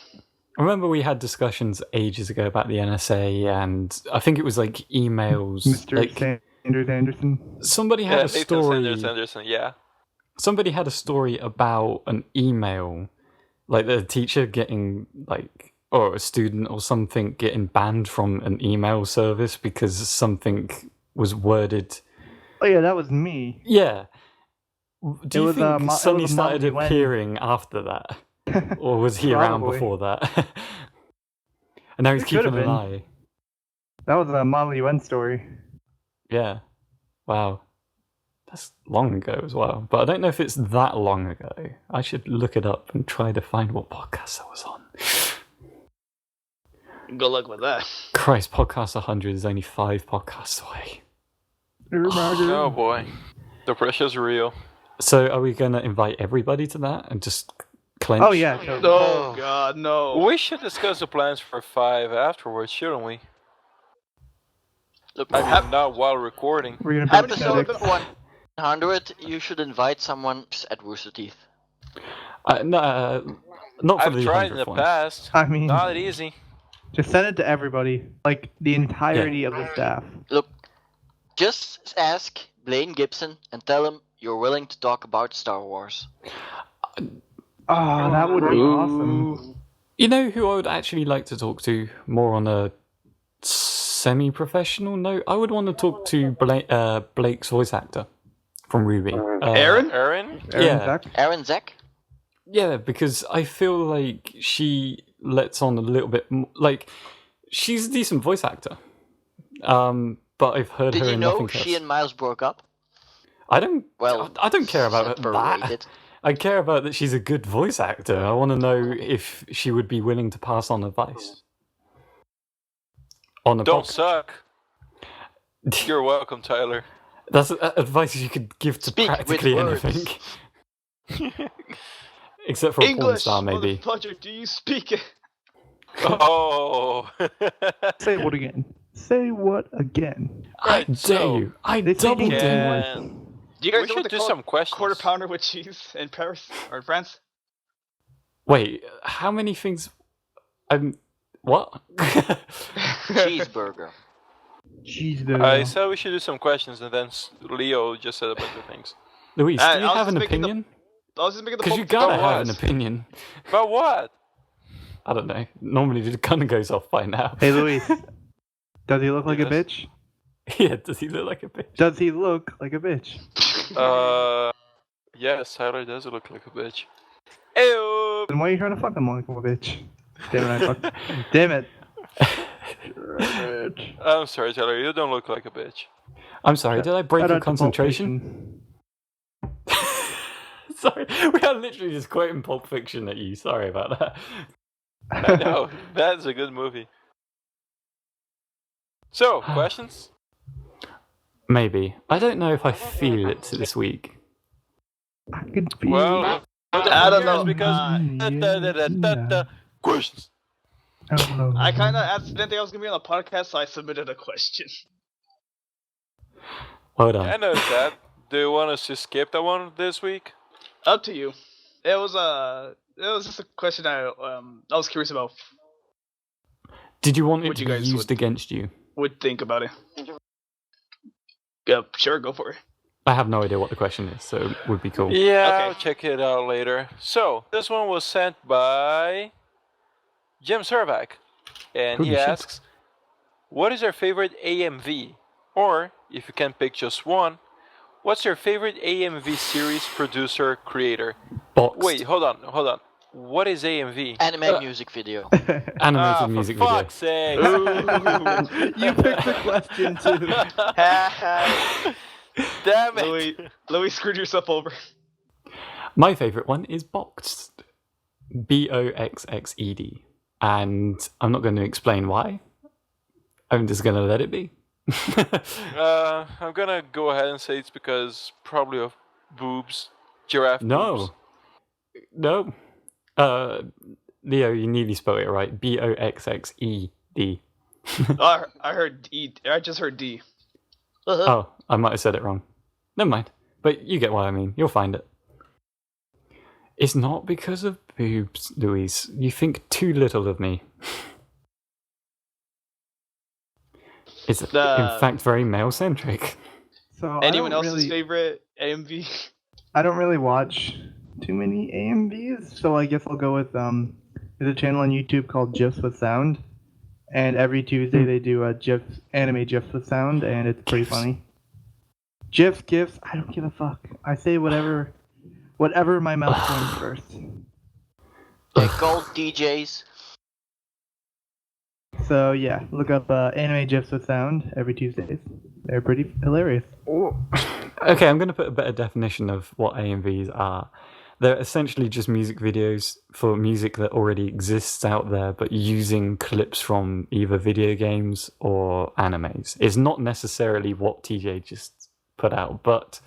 Remember we had discussions ages ago about the NSA, and I think it was like emails. Mr. Like Sanders Anderson. somebody had a Nathan story. Sanders Anderson, yeah. Somebody had a story about an email, like the teacher getting like, or a student or something getting banned from an email service because something was worded. Oh yeah, that was me. Yeah. Do you was, think it Sonny was started Molly Wen. appearing after that? Or was he around Probably. before that? And now he's It could keeping have an been. eye. That was a Molly Wen story. Yeah. Wow. That's long ago as well. But I don't know if it's that long ago. I should look it up and try to find what podcast that was on. Good luck with that. Christ, podcast 100 is only 5 podcasts away. Oh boy. The pressure's real. So are we going to invite everybody to that and just clench? Oh yeah, totally. Oh, God, no. We should discuss the plans for 5 afterwards, shouldn't we? Look, I mean, not while recording. We're gonna be episode pathetic. 100, you should invite someone at Rooster Teeth. No, not for I've the tried in 100th the one. past. I mean, Not that easy. just send it to everybody, like the entirety of the staff. Look, just ask Blaine Gibson and tell him you're willing to talk about Star Wars. Oh, that would be awesome. You know who I would actually like to talk to more on a semi-professional note, I would want to talk to Blake's voice actor from RWBY. Aaron? Aaron? Yeah. Zach? Aaron Zach? Yeah, because I feel like she lets on a little bit like she's a decent voice actor. But I've heard Did her you in know nothing she else. and Miles broke up? I don't care about that. separated. I care about that she's a good voice actor. I want to know if she would be willing to pass on advice. On a Don't podcast. suck. You're welcome, Tyler. That's advice you could give to Speak with practically words. anything. Except for a porn English, star, maybe. motherfucker, do you speak it? Oh. Say what again? Say what again? I dare so- you. I They say double dare you. Can... Do you guys We know should what they do call some a questions. quarter pounder with cheese in Paris or in France? Wait, how many things? What? Cheeseburger. Cheeseburger. I said we should do some questions, and then Leo just said a bunch of things. Luis, I do you was have an just making the- opinion? I was just making the Because you point- gotta About have an what? opinion. But what? I don't know. Normally the gun goes off by now. Hey, Luis. Does he look like a Yes. bitch? Yeah, does he look like a bitch? Does he look like a bitch? Yes, Tyler does look like a bitch. Ew. Then why are you trying to fuck him like a bitch? Damn it, I fucked. Damn it. I'm sorry, Tyler. You don't look like a bitch. I'm sorry, did I break Shout your out to Pulp concentration? Sorry, we are literally just quoting Pulp Fiction at you. Sorry about that. I know. That's a good movie. So, questions? Maybe. I don't know if I feel it this week. I could feel Well, I don't know. Because questions. I don't know. I kind of didn't think I was gonna be on a podcast, so I submitted a question. Well done. I know that. Do you want us to skip that one this week? Up to you. It was just a question I was curious about. Did you want it What to you be guys used against you? Would think about it. Sure, go for it. I have no idea what the question is, so it would be cool. Yeah, Okay. I'll check it out later. So, this one was sent by Jim Servac. And Holy he shit. asks, what is your favorite AMV? Or, if you can pick just one, what's your favorite AMV series, producer, creator? Boxed. Wait, hold on. What is AMV? Anime music video. Animated For music video. fuck's sake. You picked the question too. Damn it. Louis screwed yourself over. My favourite one is Boxed. Boxxed. And I'm not going to explain why. I'm just going to let it be. I'm gonna go ahead and say it's because probably of boobs. Giraffe boobs. No. Leo, you nearly spelled it right. Boxxed. Oh, I heard E. I just heard D. Oh, I might have said it wrong. Never mind. But you get what I mean. You'll find it. It's not because of boobs, Louise. You think too little of me. It's in fact very male-centric. So Anyone I don't else's really, favorite AMV? I don't really watch too many AMVs, so I guess I'll go with there's a channel on YouTube called GIFs with Sound, and every Tuesday they do a anime GIFs with Sound, and it's pretty GIFs. funny. GIFs, I don't give a fuck. I say whatever my mouth comes first. They're called DJs. So yeah, look up anime GIFs with Sound every Tuesdays. They're pretty hilarious. Okay, I'm going to put a better definition of what AMVs are. They're essentially just music videos for music that already exists out there, but using clips from either video games or animes. It's not necessarily what TJ just put out, but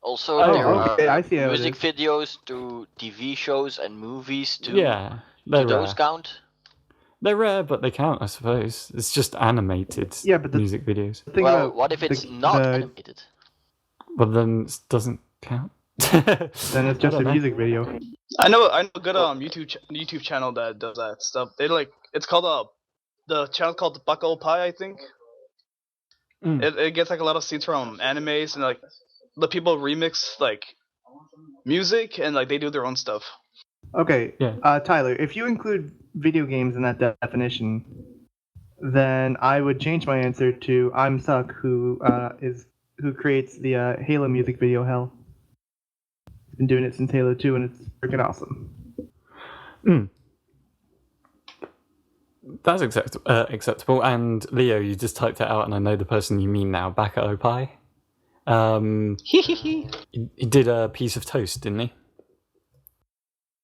Also, Oh, there okay, are I see how it music is. videos to TV shows and movies too. yeah, Do they're those rare. count? They're rare, but they count, I suppose. It's just animated Yeah, but the music videos. thing Well, about what if it's the- not the- animated? But then it doesn't count. Then it's I just a don't know. music video. I know a good YouTube channel that does that stuff. They it's called the channel's called Buckle Pie, I think. Mm. It gets like a lot of scenes from animes and like the people remix like music and like they do their own stuff. Okay, Yeah. Tyler, if you include video games in that definition, then I would change my answer to I'm Suck, who creates the Halo music video Hell. He's been doing it since Halo 2, and it's freaking awesome. That's acceptable. And Leo, you just typed it out, and I know the person you mean now. Back at Opie. He did a piece of toast, didn't he?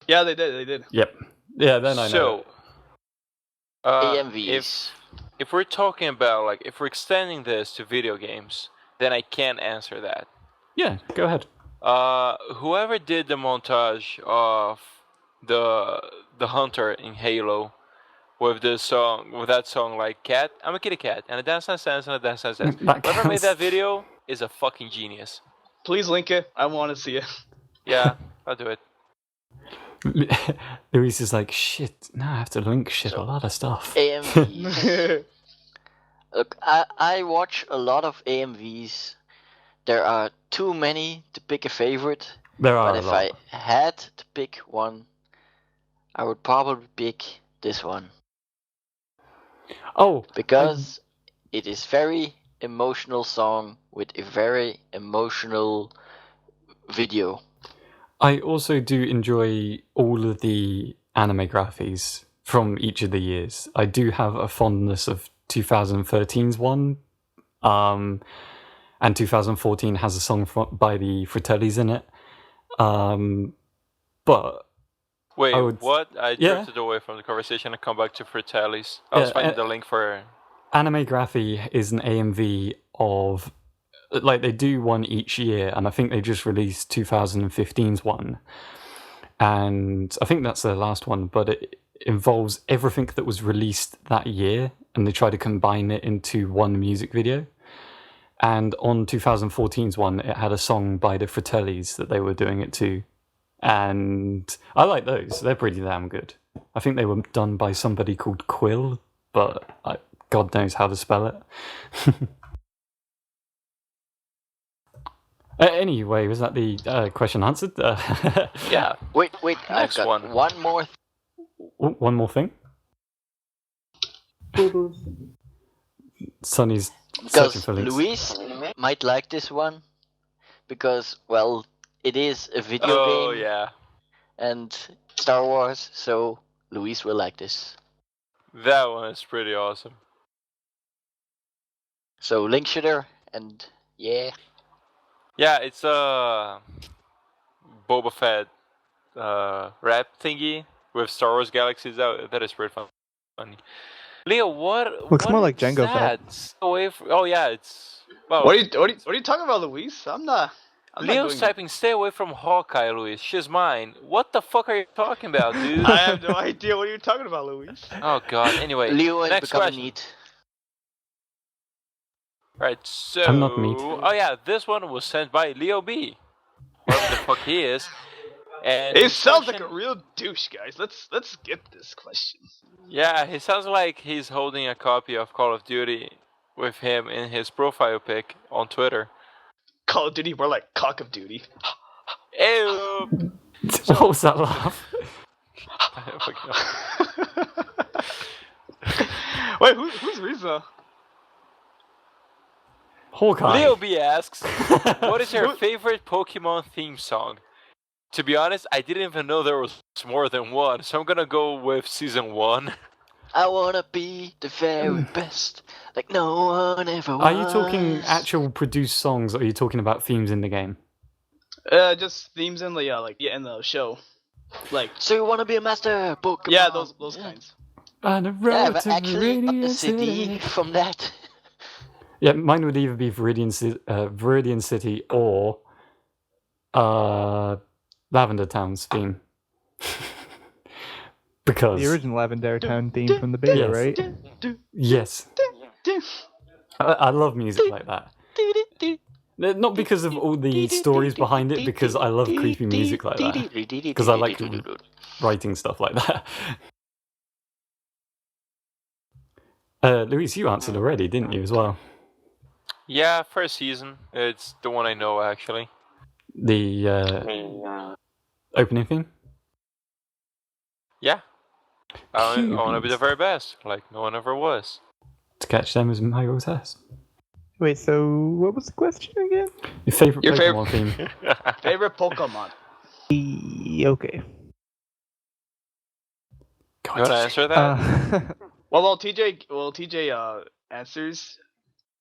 Yeah, they did. Yep. Yeah, then I know. So, AMVs. if we're talking about, like, if we're extending this to video games, then I can answer that. Yeah, go ahead. Whoever did the montage of the hunter in Halo with that song like Cat, I'm a kitty cat, and a dance and a dance. Whoever made that video is a fucking genius. Please link it. I want to see it. Yeah, I'll do it. Luis is like, shit, now I have to link a lot of stuff. AMVs. Look, I watch a lot of AMVs. There are too many to pick a favorite. There are but a if lot. I had to pick one, I would probably pick this one. Oh, Because it is very emotional song with a very emotional video. I also do enjoy all of the Animegraphies from each of the years. I do have a fondness of 2013's one, and 2014 has a song by the Fratellis in it. But Wait, would- what? I yeah. drifted away from the conversation and come back to Fratellis. I was Yeah, finding the link for... Animegraphy is an AMV of, like, they do one each year, and I think they just released 2015's one, and I think that's their last one, but it involves everything that was released that year, and they try to combine it into one music video. And on 2014's one, it had a song by the Fratellis that they were doing it to, and I like those. They're pretty damn good. I think they were done by somebody called Quill, but God knows how to spell it. Anyway, was that the question answered? Yeah. Wait, Next I've got one more. One more thing. Sonny's searching Because for links. Luis might like this one. Because, well, it is a video Oh, game yeah. and Star Wars, so Luis will like this. That one is pretty awesome. So link shooter and yeah. Yeah, it's a Boba Fett rap thingy with Star Wars Galaxies out. That is pretty funny. Leo, what? Looks what more like is Jango Fett. that? Away from, oh yeah, it's. Well, What are you talking about, Luis? I'm not Leo's doing typing, "Stay away from Hawkeye, Luis. She's mine." What the fuck are you talking about, dude? I have no idea what you're talking about, Luis. Oh god. Anyway, Leo has next become question. neat. Right, so... I'm not meat. Oh yeah, this one was sent by Leo B. Whoever the fuck he is. And It his sounds like a question- real douche, guys. Let's get this question. Yeah, he sounds like he's holding a copy of Call of Duty with him in his profile pic on Twitter. Call of Duty, we're like Cock of Duty. Ew! What was that laugh? I don't fucking know. Wait, who's Riza? Hawkeye. Leo B asks, what is your favorite Pokemon theme song? To be honest, I didn't even know there was more than one, so I'm gonna go with Season 1. I wanna be the very best, like no one ever was. Are you talking actual produced songs, or are you talking about themes in the game? Just themes in the in the show. Like, So you wanna be a master Pokemon? yeah, those kinds. On the Yeah, road but to actually not the Viridian city City. from that. Yeah, mine would either be Viridian City or Lavender Town's theme. Because The original Lavender Town theme from the beta, Yes. right? yes, I love music like that. Not because of all the stories behind it, because I love creepy music like that. Because I like writing stuff like that. Luis, you answered already, didn't you, as well? Yeah, first season. It's the one I know, actually. The opening theme? Yeah. I want to be the very best, like no one ever was. to catch them as my test. Wait, so what was the question again? Your favorite Your Pokemon theme? Favorite Pokemon? Okay. God, You want to TJ. answer that? Well, TJ answers.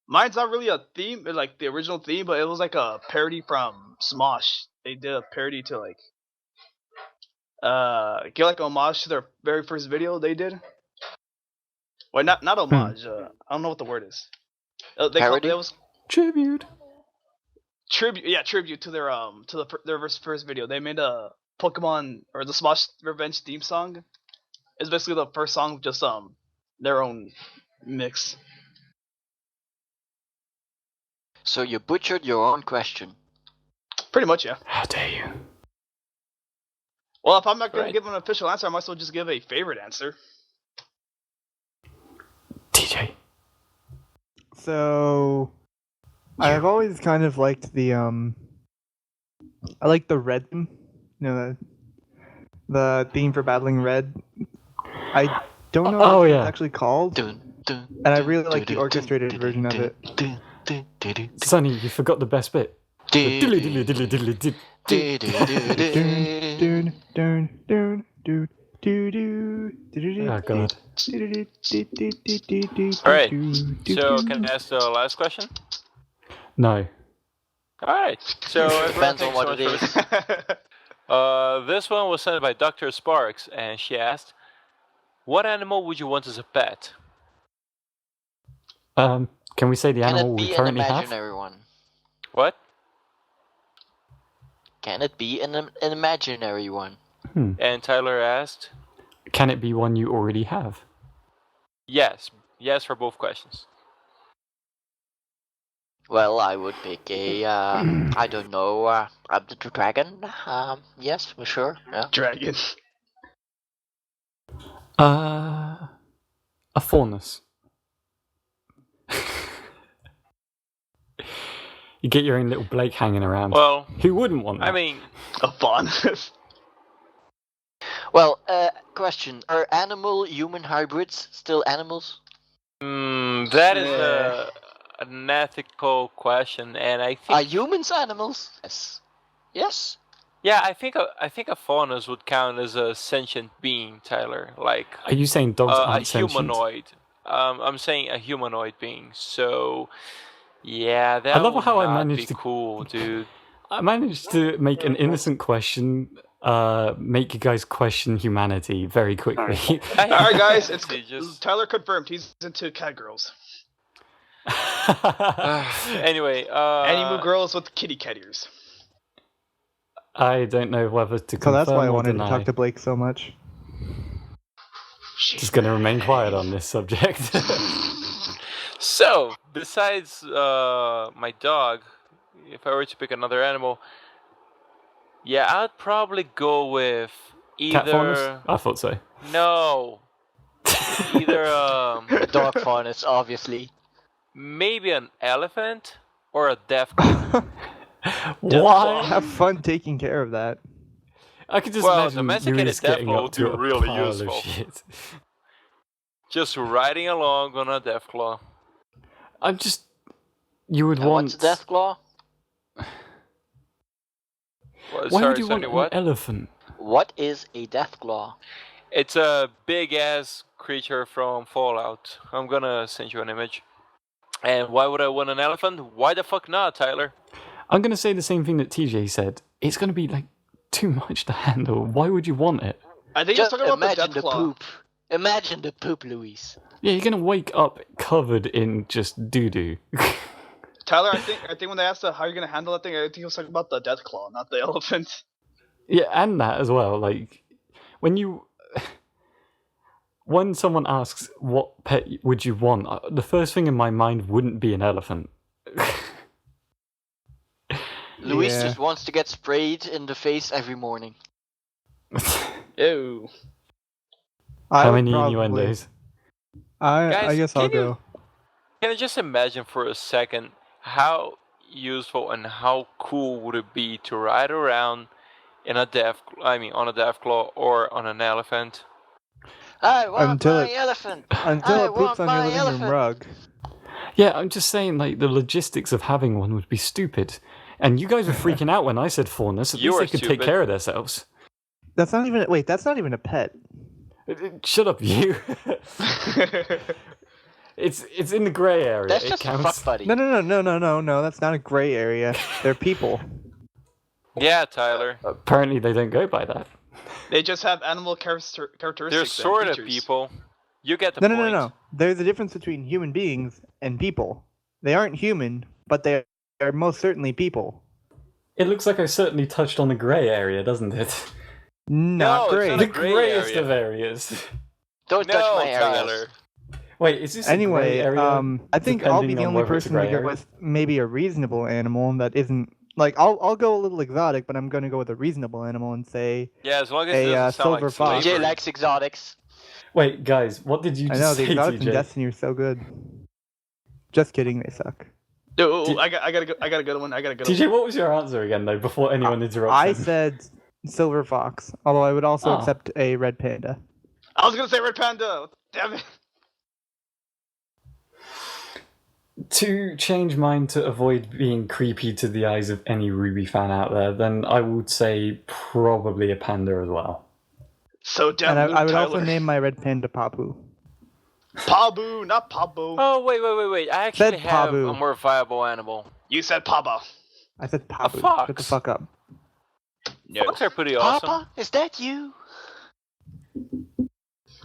Mine's not really a theme, like the original theme, but it was like a parody from Smosh. They did a parody to like give like homage to their very first video they did. Well, not homage. I don't know what the word is. Parody? It was Tribute. tribute. Yeah, tribute to their their first video. They made a Pokemon or the Smosh Revenge theme song. It's basically the first song, just their own mix. So you butchered your own question. Pretty much, yeah. How dare you? Well, if I'm not gonna Right. give an official answer, I might as well just give a favorite answer. TJ. So I've always kind of liked the I like the red theme. You know, the theme for battling red. I don't know Oh, what yeah. it's actually called, Dun, dun, and I dun, really like dun, the dun, orchestrated dun, version of dun, it. dun, dun, dun, dun, Sonny, you forgot the best bit. The dun, diddly diddly diddly diddly did. dun, dun, dun, dun. Oh god. Alright, so can I ask the last question? No. Alright, so everyone, Depends on thanks what so it much is. for- this one was sent by Dr. Sparks, and she asked, "What animal would you want as a pet?" Can we say the Can animal it we be an currently have? imaginary one? What? Can it be an imaginary one? And Tyler asked, Can it be one you already have? "Yes, yes for both questions." Well, I would pick a, I don't know, the dragon. Yes, for sure. Yeah. Dragon. A Faunus. You get your own little Blake hanging around. Well, Who wouldn't want that? I mean, A fawn. Well, question: are animal-human hybrids still animals? that is an ethical question, and I Are think, humans animals? Yes. Yes. yeah, I think a Faunus would count as a sentient being, Tyler, like Are you saying dogs a aren't sentient? humanoid. I'm saying a humanoid being. So, yeah, that I love would how I not managed be to- cool, dude. I managed to make an innocent question make you guys question humanity very quickly. Alright, guys, it's Just- Tyler confirmed he's into cat girls. Anyway, Animal girls with kitty cat ears. I don't know whether to So confirm that's why I or wanted deny. to talk to Blake so much. Just going to remain quiet on this subject. So, besides my dog, if I were to pick another animal, yeah, I'd probably go with Cat Faunus? either. I thought so. No, either Dog faunus, obviously. maybe an elephant or a deaf claw. Why? Have fun taking care of that. I could just Well, imagine domesticated Luis deaf getting claw up would to be a really pile useful. of shit. Just riding along on a deaf claw. I'm just... You would And want... what's death claw? Well, Why sorry, would you want Sonny, an what? elephant? What is a death claw? It's a big ass creature from Fallout. I'm gonna send you an image. And why would I want an elephant? Why the fuck not, Tyler? I'm going to say the same thing that TJ said. It's going to be, like, too much to handle. Why would you want it? I think he's Just talking about the imagine the death claw. poop. Imagine the poop, Luis. Yeah, you're going to wake up covered in just doo-doo. Tyler, I think when they asked how you're gonna handle that thing, I think he was talking about the death claw, not the elephant. Yeah, and that as well. Like, when someone asks what pet would you want, the first thing in my mind wouldn't be an elephant. Luis Yeah. just wants to get sprayed in the face every morning. Ew. How would many probably- innuendos? I Guys, guess I'll can you- go. Can I just imagine for a second how useful and how cool would it be to ride around in a on a death claw or on an elephant? I want Until my it- elephant. Until I it poops want on your my living elephant. room rug. Yeah, I'm just saying, like, the logistics of having one would be stupid. And you guys were freaking out when I said Faunus. At You least were they could take stupid. care of themselves. That's not even. Wait, that's not even a pet. Shut up, you. It's in the grey area. That's it just a counts. fuck buddy. No. That's not a gray area. They're people. Yeah, Tyler. Apparently, they don't go by that. They just have animal characteristics. They're and sort of features. people. You get the point. No. There's a difference between human beings and people. They aren't human, but they are most certainly people. It looks like I certainly touched on the grey area, doesn't it? Not No, it's great. not The a grey greyest area. of areas. Don't No, touch my areas. Tyler. Wait, is this a grey Anyway, area? I think I'll be depending the on only whether it's a person to grey go area? with maybe a reasonable animal that isn't like I'll go a little exotic, but I'm gonna go with a reasonable animal and say Yeah, as long as it A, doesn't sound silver like fox. slavery. TJ likes exotics. Wait, guys, what did you I just know the say, exotics in TJ? Destiny are so good. Just kidding, they suck. Dude, I got a good one. TJ, what was your answer again, though, before anyone interrupts I him? said silver fox, although I would also Oh. accept a red panda. I was gonna say red panda. Damn it. To change mine to avoid being creepy to the eyes of any RWBY fan out there, then I would say probably a panda as well. So damn And good, I would Tyler. also name my red panda Papu. Pabu, not Pabo. Oh, wait. I actually Said have Pabu. a more viable animal. You said Paba. I said Papu. fox. Shut the fuck up. No. Fox are pretty awesome. Papa, is that you?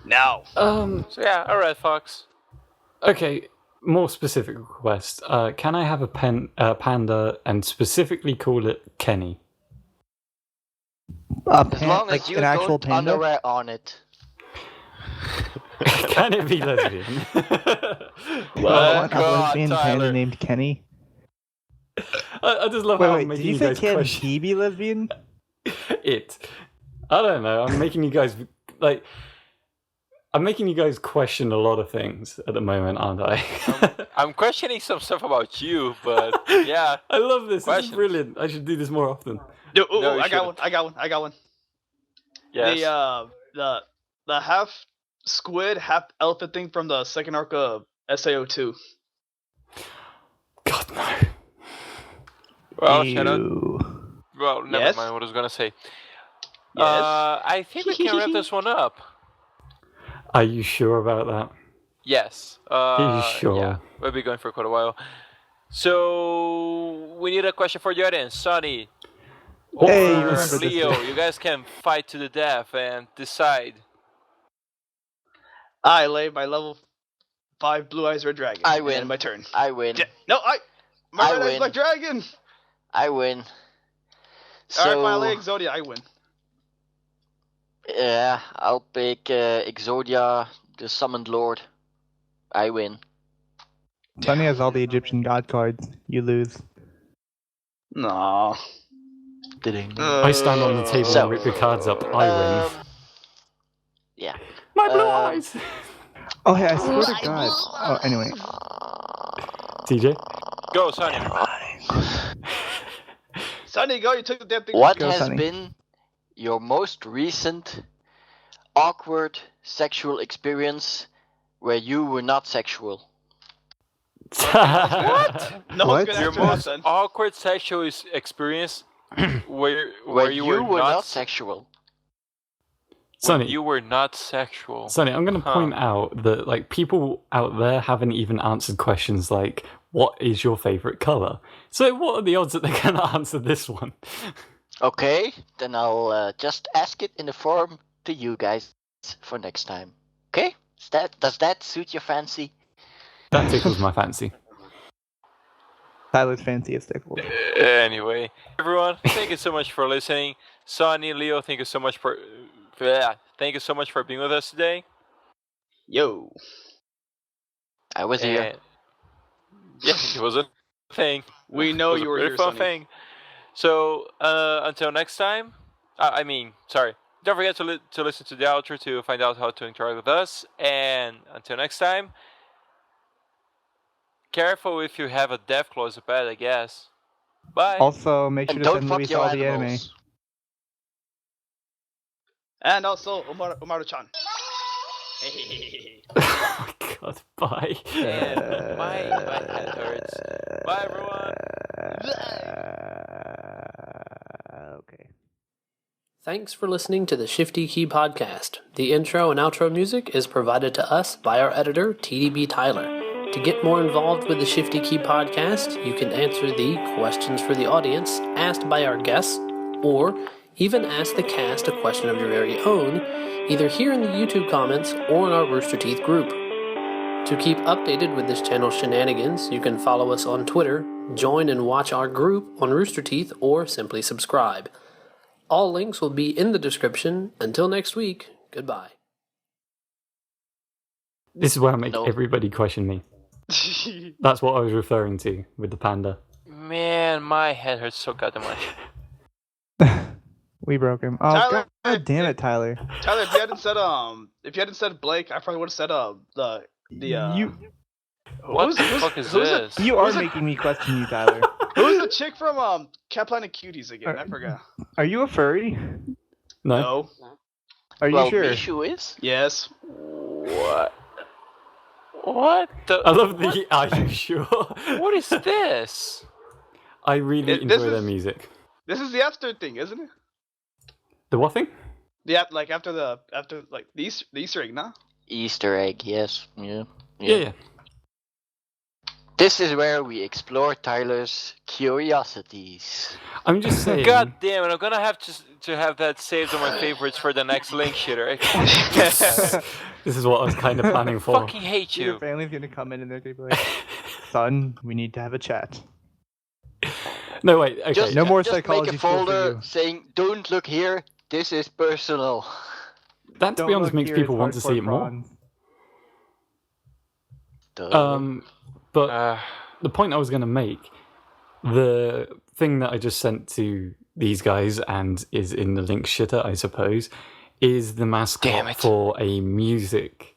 Now. So yeah, a red fox. Okay, more specific request. Can I have a panda and specifically call it Kenny? As long like as you an actual don't panda. underwear on it. Can it be lesbian? I want a God, lesbian panda Tyler. named Kenny. I just love how I'm Wait, making did you you say guys can question he be lesbian? it. I don't know. I'm making you guys like. I'm making you guys question a lot of things at the moment, aren't I? I'm questioning some stuff about you, but yeah. I love this. This is Questions. brilliant. I should do this more often. Dude, No, you I got one. Yes. The half squid, half elephant thing from the second arc of SAO2. God no. Well, shout out. Ew. Well, never Yes? mind what I was gonna say. Yes. I think we can wrap this one up. Are you sure about that? Yes. Are you sure? Yeah, we'll be going for quite a while. So we need a question for the audience, Sonny Hey, you or remember this Leo. thing. You guys can fight to the death and decide. I lay my level 5 Blue Eyes Red Dragon. I And win. then my turn. I win. No, my I Red Eyes win. Black Dragon. I win. Alright, my So leg Exodia, I win. yeah, I'll pick Exodia, the Summoned Lord. I win. Sonny has all the Egyptian god cards. You lose. No. I stand on the table So, and rip your cards up. I win. Yeah. My blue um, eyes. Oh, hey, I swear to God. Oh, anyway. TJ. Go, Sonny. Sonny, go, you took the damn thing. What Go, has Sonny. been your most recent awkward sexual experience where you were not sexual? What? No What? one's gonna Your answer that most then. awkward sexual experience where Where you you were not not sexual. Sonny, you were not sexual. Sonny, I'm going to Huh. point out that like people out there haven't even answered questions like, "What is your favorite color?" So, what are the odds that they're going to answer this one? Okay, then I'll just ask it in the forum to you guys for next time. Okay? Does that suit your fancy? That tickles my fancy. Tyler's fancy is tickled. Anyway, everyone, thank you so much for listening. Sonny, Leo, thank you so much for being with us today. Yo. I was here. And yeah, it was a thing. We It know was you a were pretty here, fun Sonny. thing. So until next time, sorry. Don't forget to listen to the outro to find out how to interact with us. And until next time, careful if you have a Deathclaw as a pet, I guess. Bye. Also, make sure And to don't send fuck Luis your all the anime. animals. And also, Umaru-chan. Oh my god, bye. And my head hurts. Bye, everyone. Okay. Thanks for listening to the Shifty Key Podcast. The intro and outro music is provided to us by our editor, TDBTyler. To get more involved with the Shifty Key Podcast, you can answer the questions for the audience asked by our guests, or even ask the cast a question of your very own, either here in the YouTube comments or in our Rooster Teeth group. To keep updated with this channel's shenanigans, you can follow us on Twitter, join and watch our group on Rooster Teeth, or simply subscribe. All links will be in the description. Until next week, goodbye. This is where I make No. everybody question me. That's what I was referring to with the panda. Man, my head hurts so goddamn much. We broke him. Oh Tyler, god damn it, Tyler. Tyler, if you hadn't said Blake, I probably would have said You What the fuck is this? you are making me question you, Tyler. Who's the chick from Cat Planet Cuties again? I forgot. Are you a furry? No? No. Are you Well, sure? Mishu is? Yes. What? What the? I love the are you sure? What is this? I really This enjoy their is- music. This is the after thing, isn't it? The what thing? After the Easter egg, nah? Easter egg, yes. Yeah. Yeah. This is where we explore Tyler's curiosities. I'm just saying. God damn it! I'm gonna have to have that saved on my favorites for the next link shitter. This is what I was kind of planning for. Fucking hate Your you. family's gonna come in and they're gonna be like, "Son, we need to have a chat." No, wait. Okay. Just, No more just psychology make a school for folder you. saying, "Don't look here. This is personal." That, to be Don't honest, look makes here, people it's want to see hardcore it more. prawns. Duh. But the point I was going to make, the thing that I just sent to these guys and is in the link shitter, I suppose, is the Damn mascot it. for a music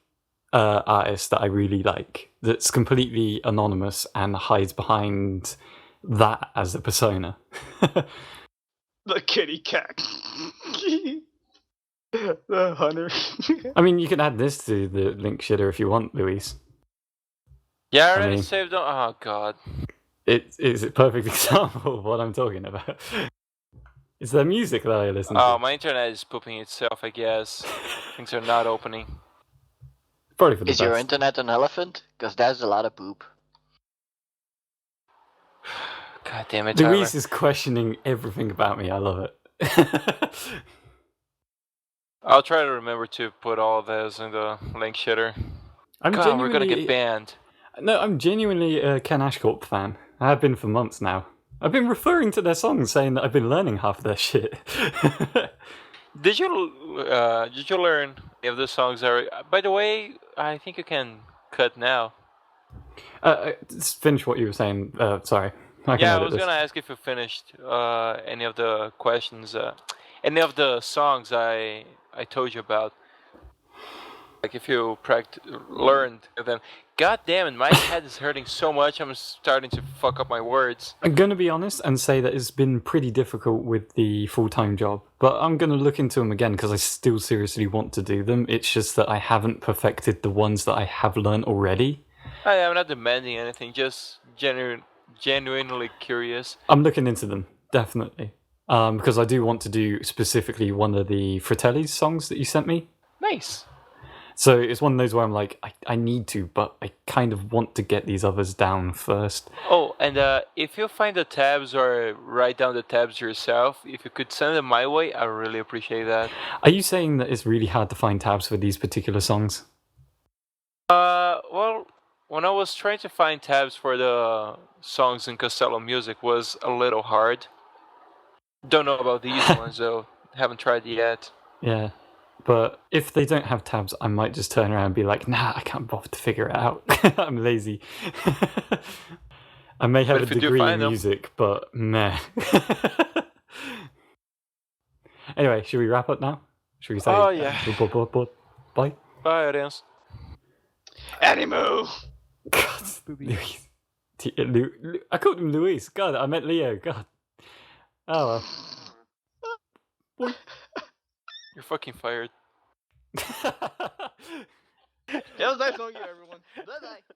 artist that I really like. That's completely anonymous and hides behind that as a persona. The kitty cat. The hunter. I mean, you can add this to the link shitter if you want, Luis. Yeah, I already mean- saved on. Oh god. It's a perfect example of what I'm talking about. It's their music that I listen Oh, to. my internet is pooping itself. I guess things are not opening. Probably for the Is your best. internet an elephant? Because that's a lot of poop. God damn it, Tyler. Luis is questioning everything about me. I love it. I'll try to remember to put all of those in the link shitter. I'm God, we're gonna genuinely- get banned. No, I'm genuinely a Ken Ashcorp fan. I have been for months now. I've been referring to their songs, saying that I've been learning half their shit. Did you learn any of the songs? By the way, I think you can cut now. Just finish what you were saying. Sorry. I can Yeah, I edit was this. gonna ask if you finished any of the questions, any of the songs I told you about. Like if you learned them. God damn it, my head is hurting so much. I'm starting to fuck up my words. I'm going to be honest and say that it's been pretty difficult with the full-time job, but I'm going to look into them again because I still seriously want to do them. It's just that I haven't perfected the ones that I have learned already. I'm not demanding anything, just genuinely curious. I'm looking into them, definitely. Because I do want to do specifically one of the Fratelli's songs that you sent me. Nice. So it's one of those where I'm like, I need to, but I kind of want to get these others down first. Oh, and if you find the tabs or write down the tabs yourself, if you could send them my way, I would really appreciate that. Are you saying that it's really hard to find tabs for these particular songs? Well, when I was trying to find tabs for the songs in Costello Music was a little hard. Don't know about these ones though. Haven't tried yet. Yeah. But if they don't have tabs, I might just turn around and be like, nah, I can't bother to figure it out. I'm lazy. I may have But a if you do degree in find them- music, but meh. Anyway, should we wrap up now? Should we say Oh, yeah. Bye? Bye, audience. Animu. God, Luis. I called him Luis. God, I meant Leo. God. Oh well. You're fucking fired. It was nice knowing you, everyone. Bye bye.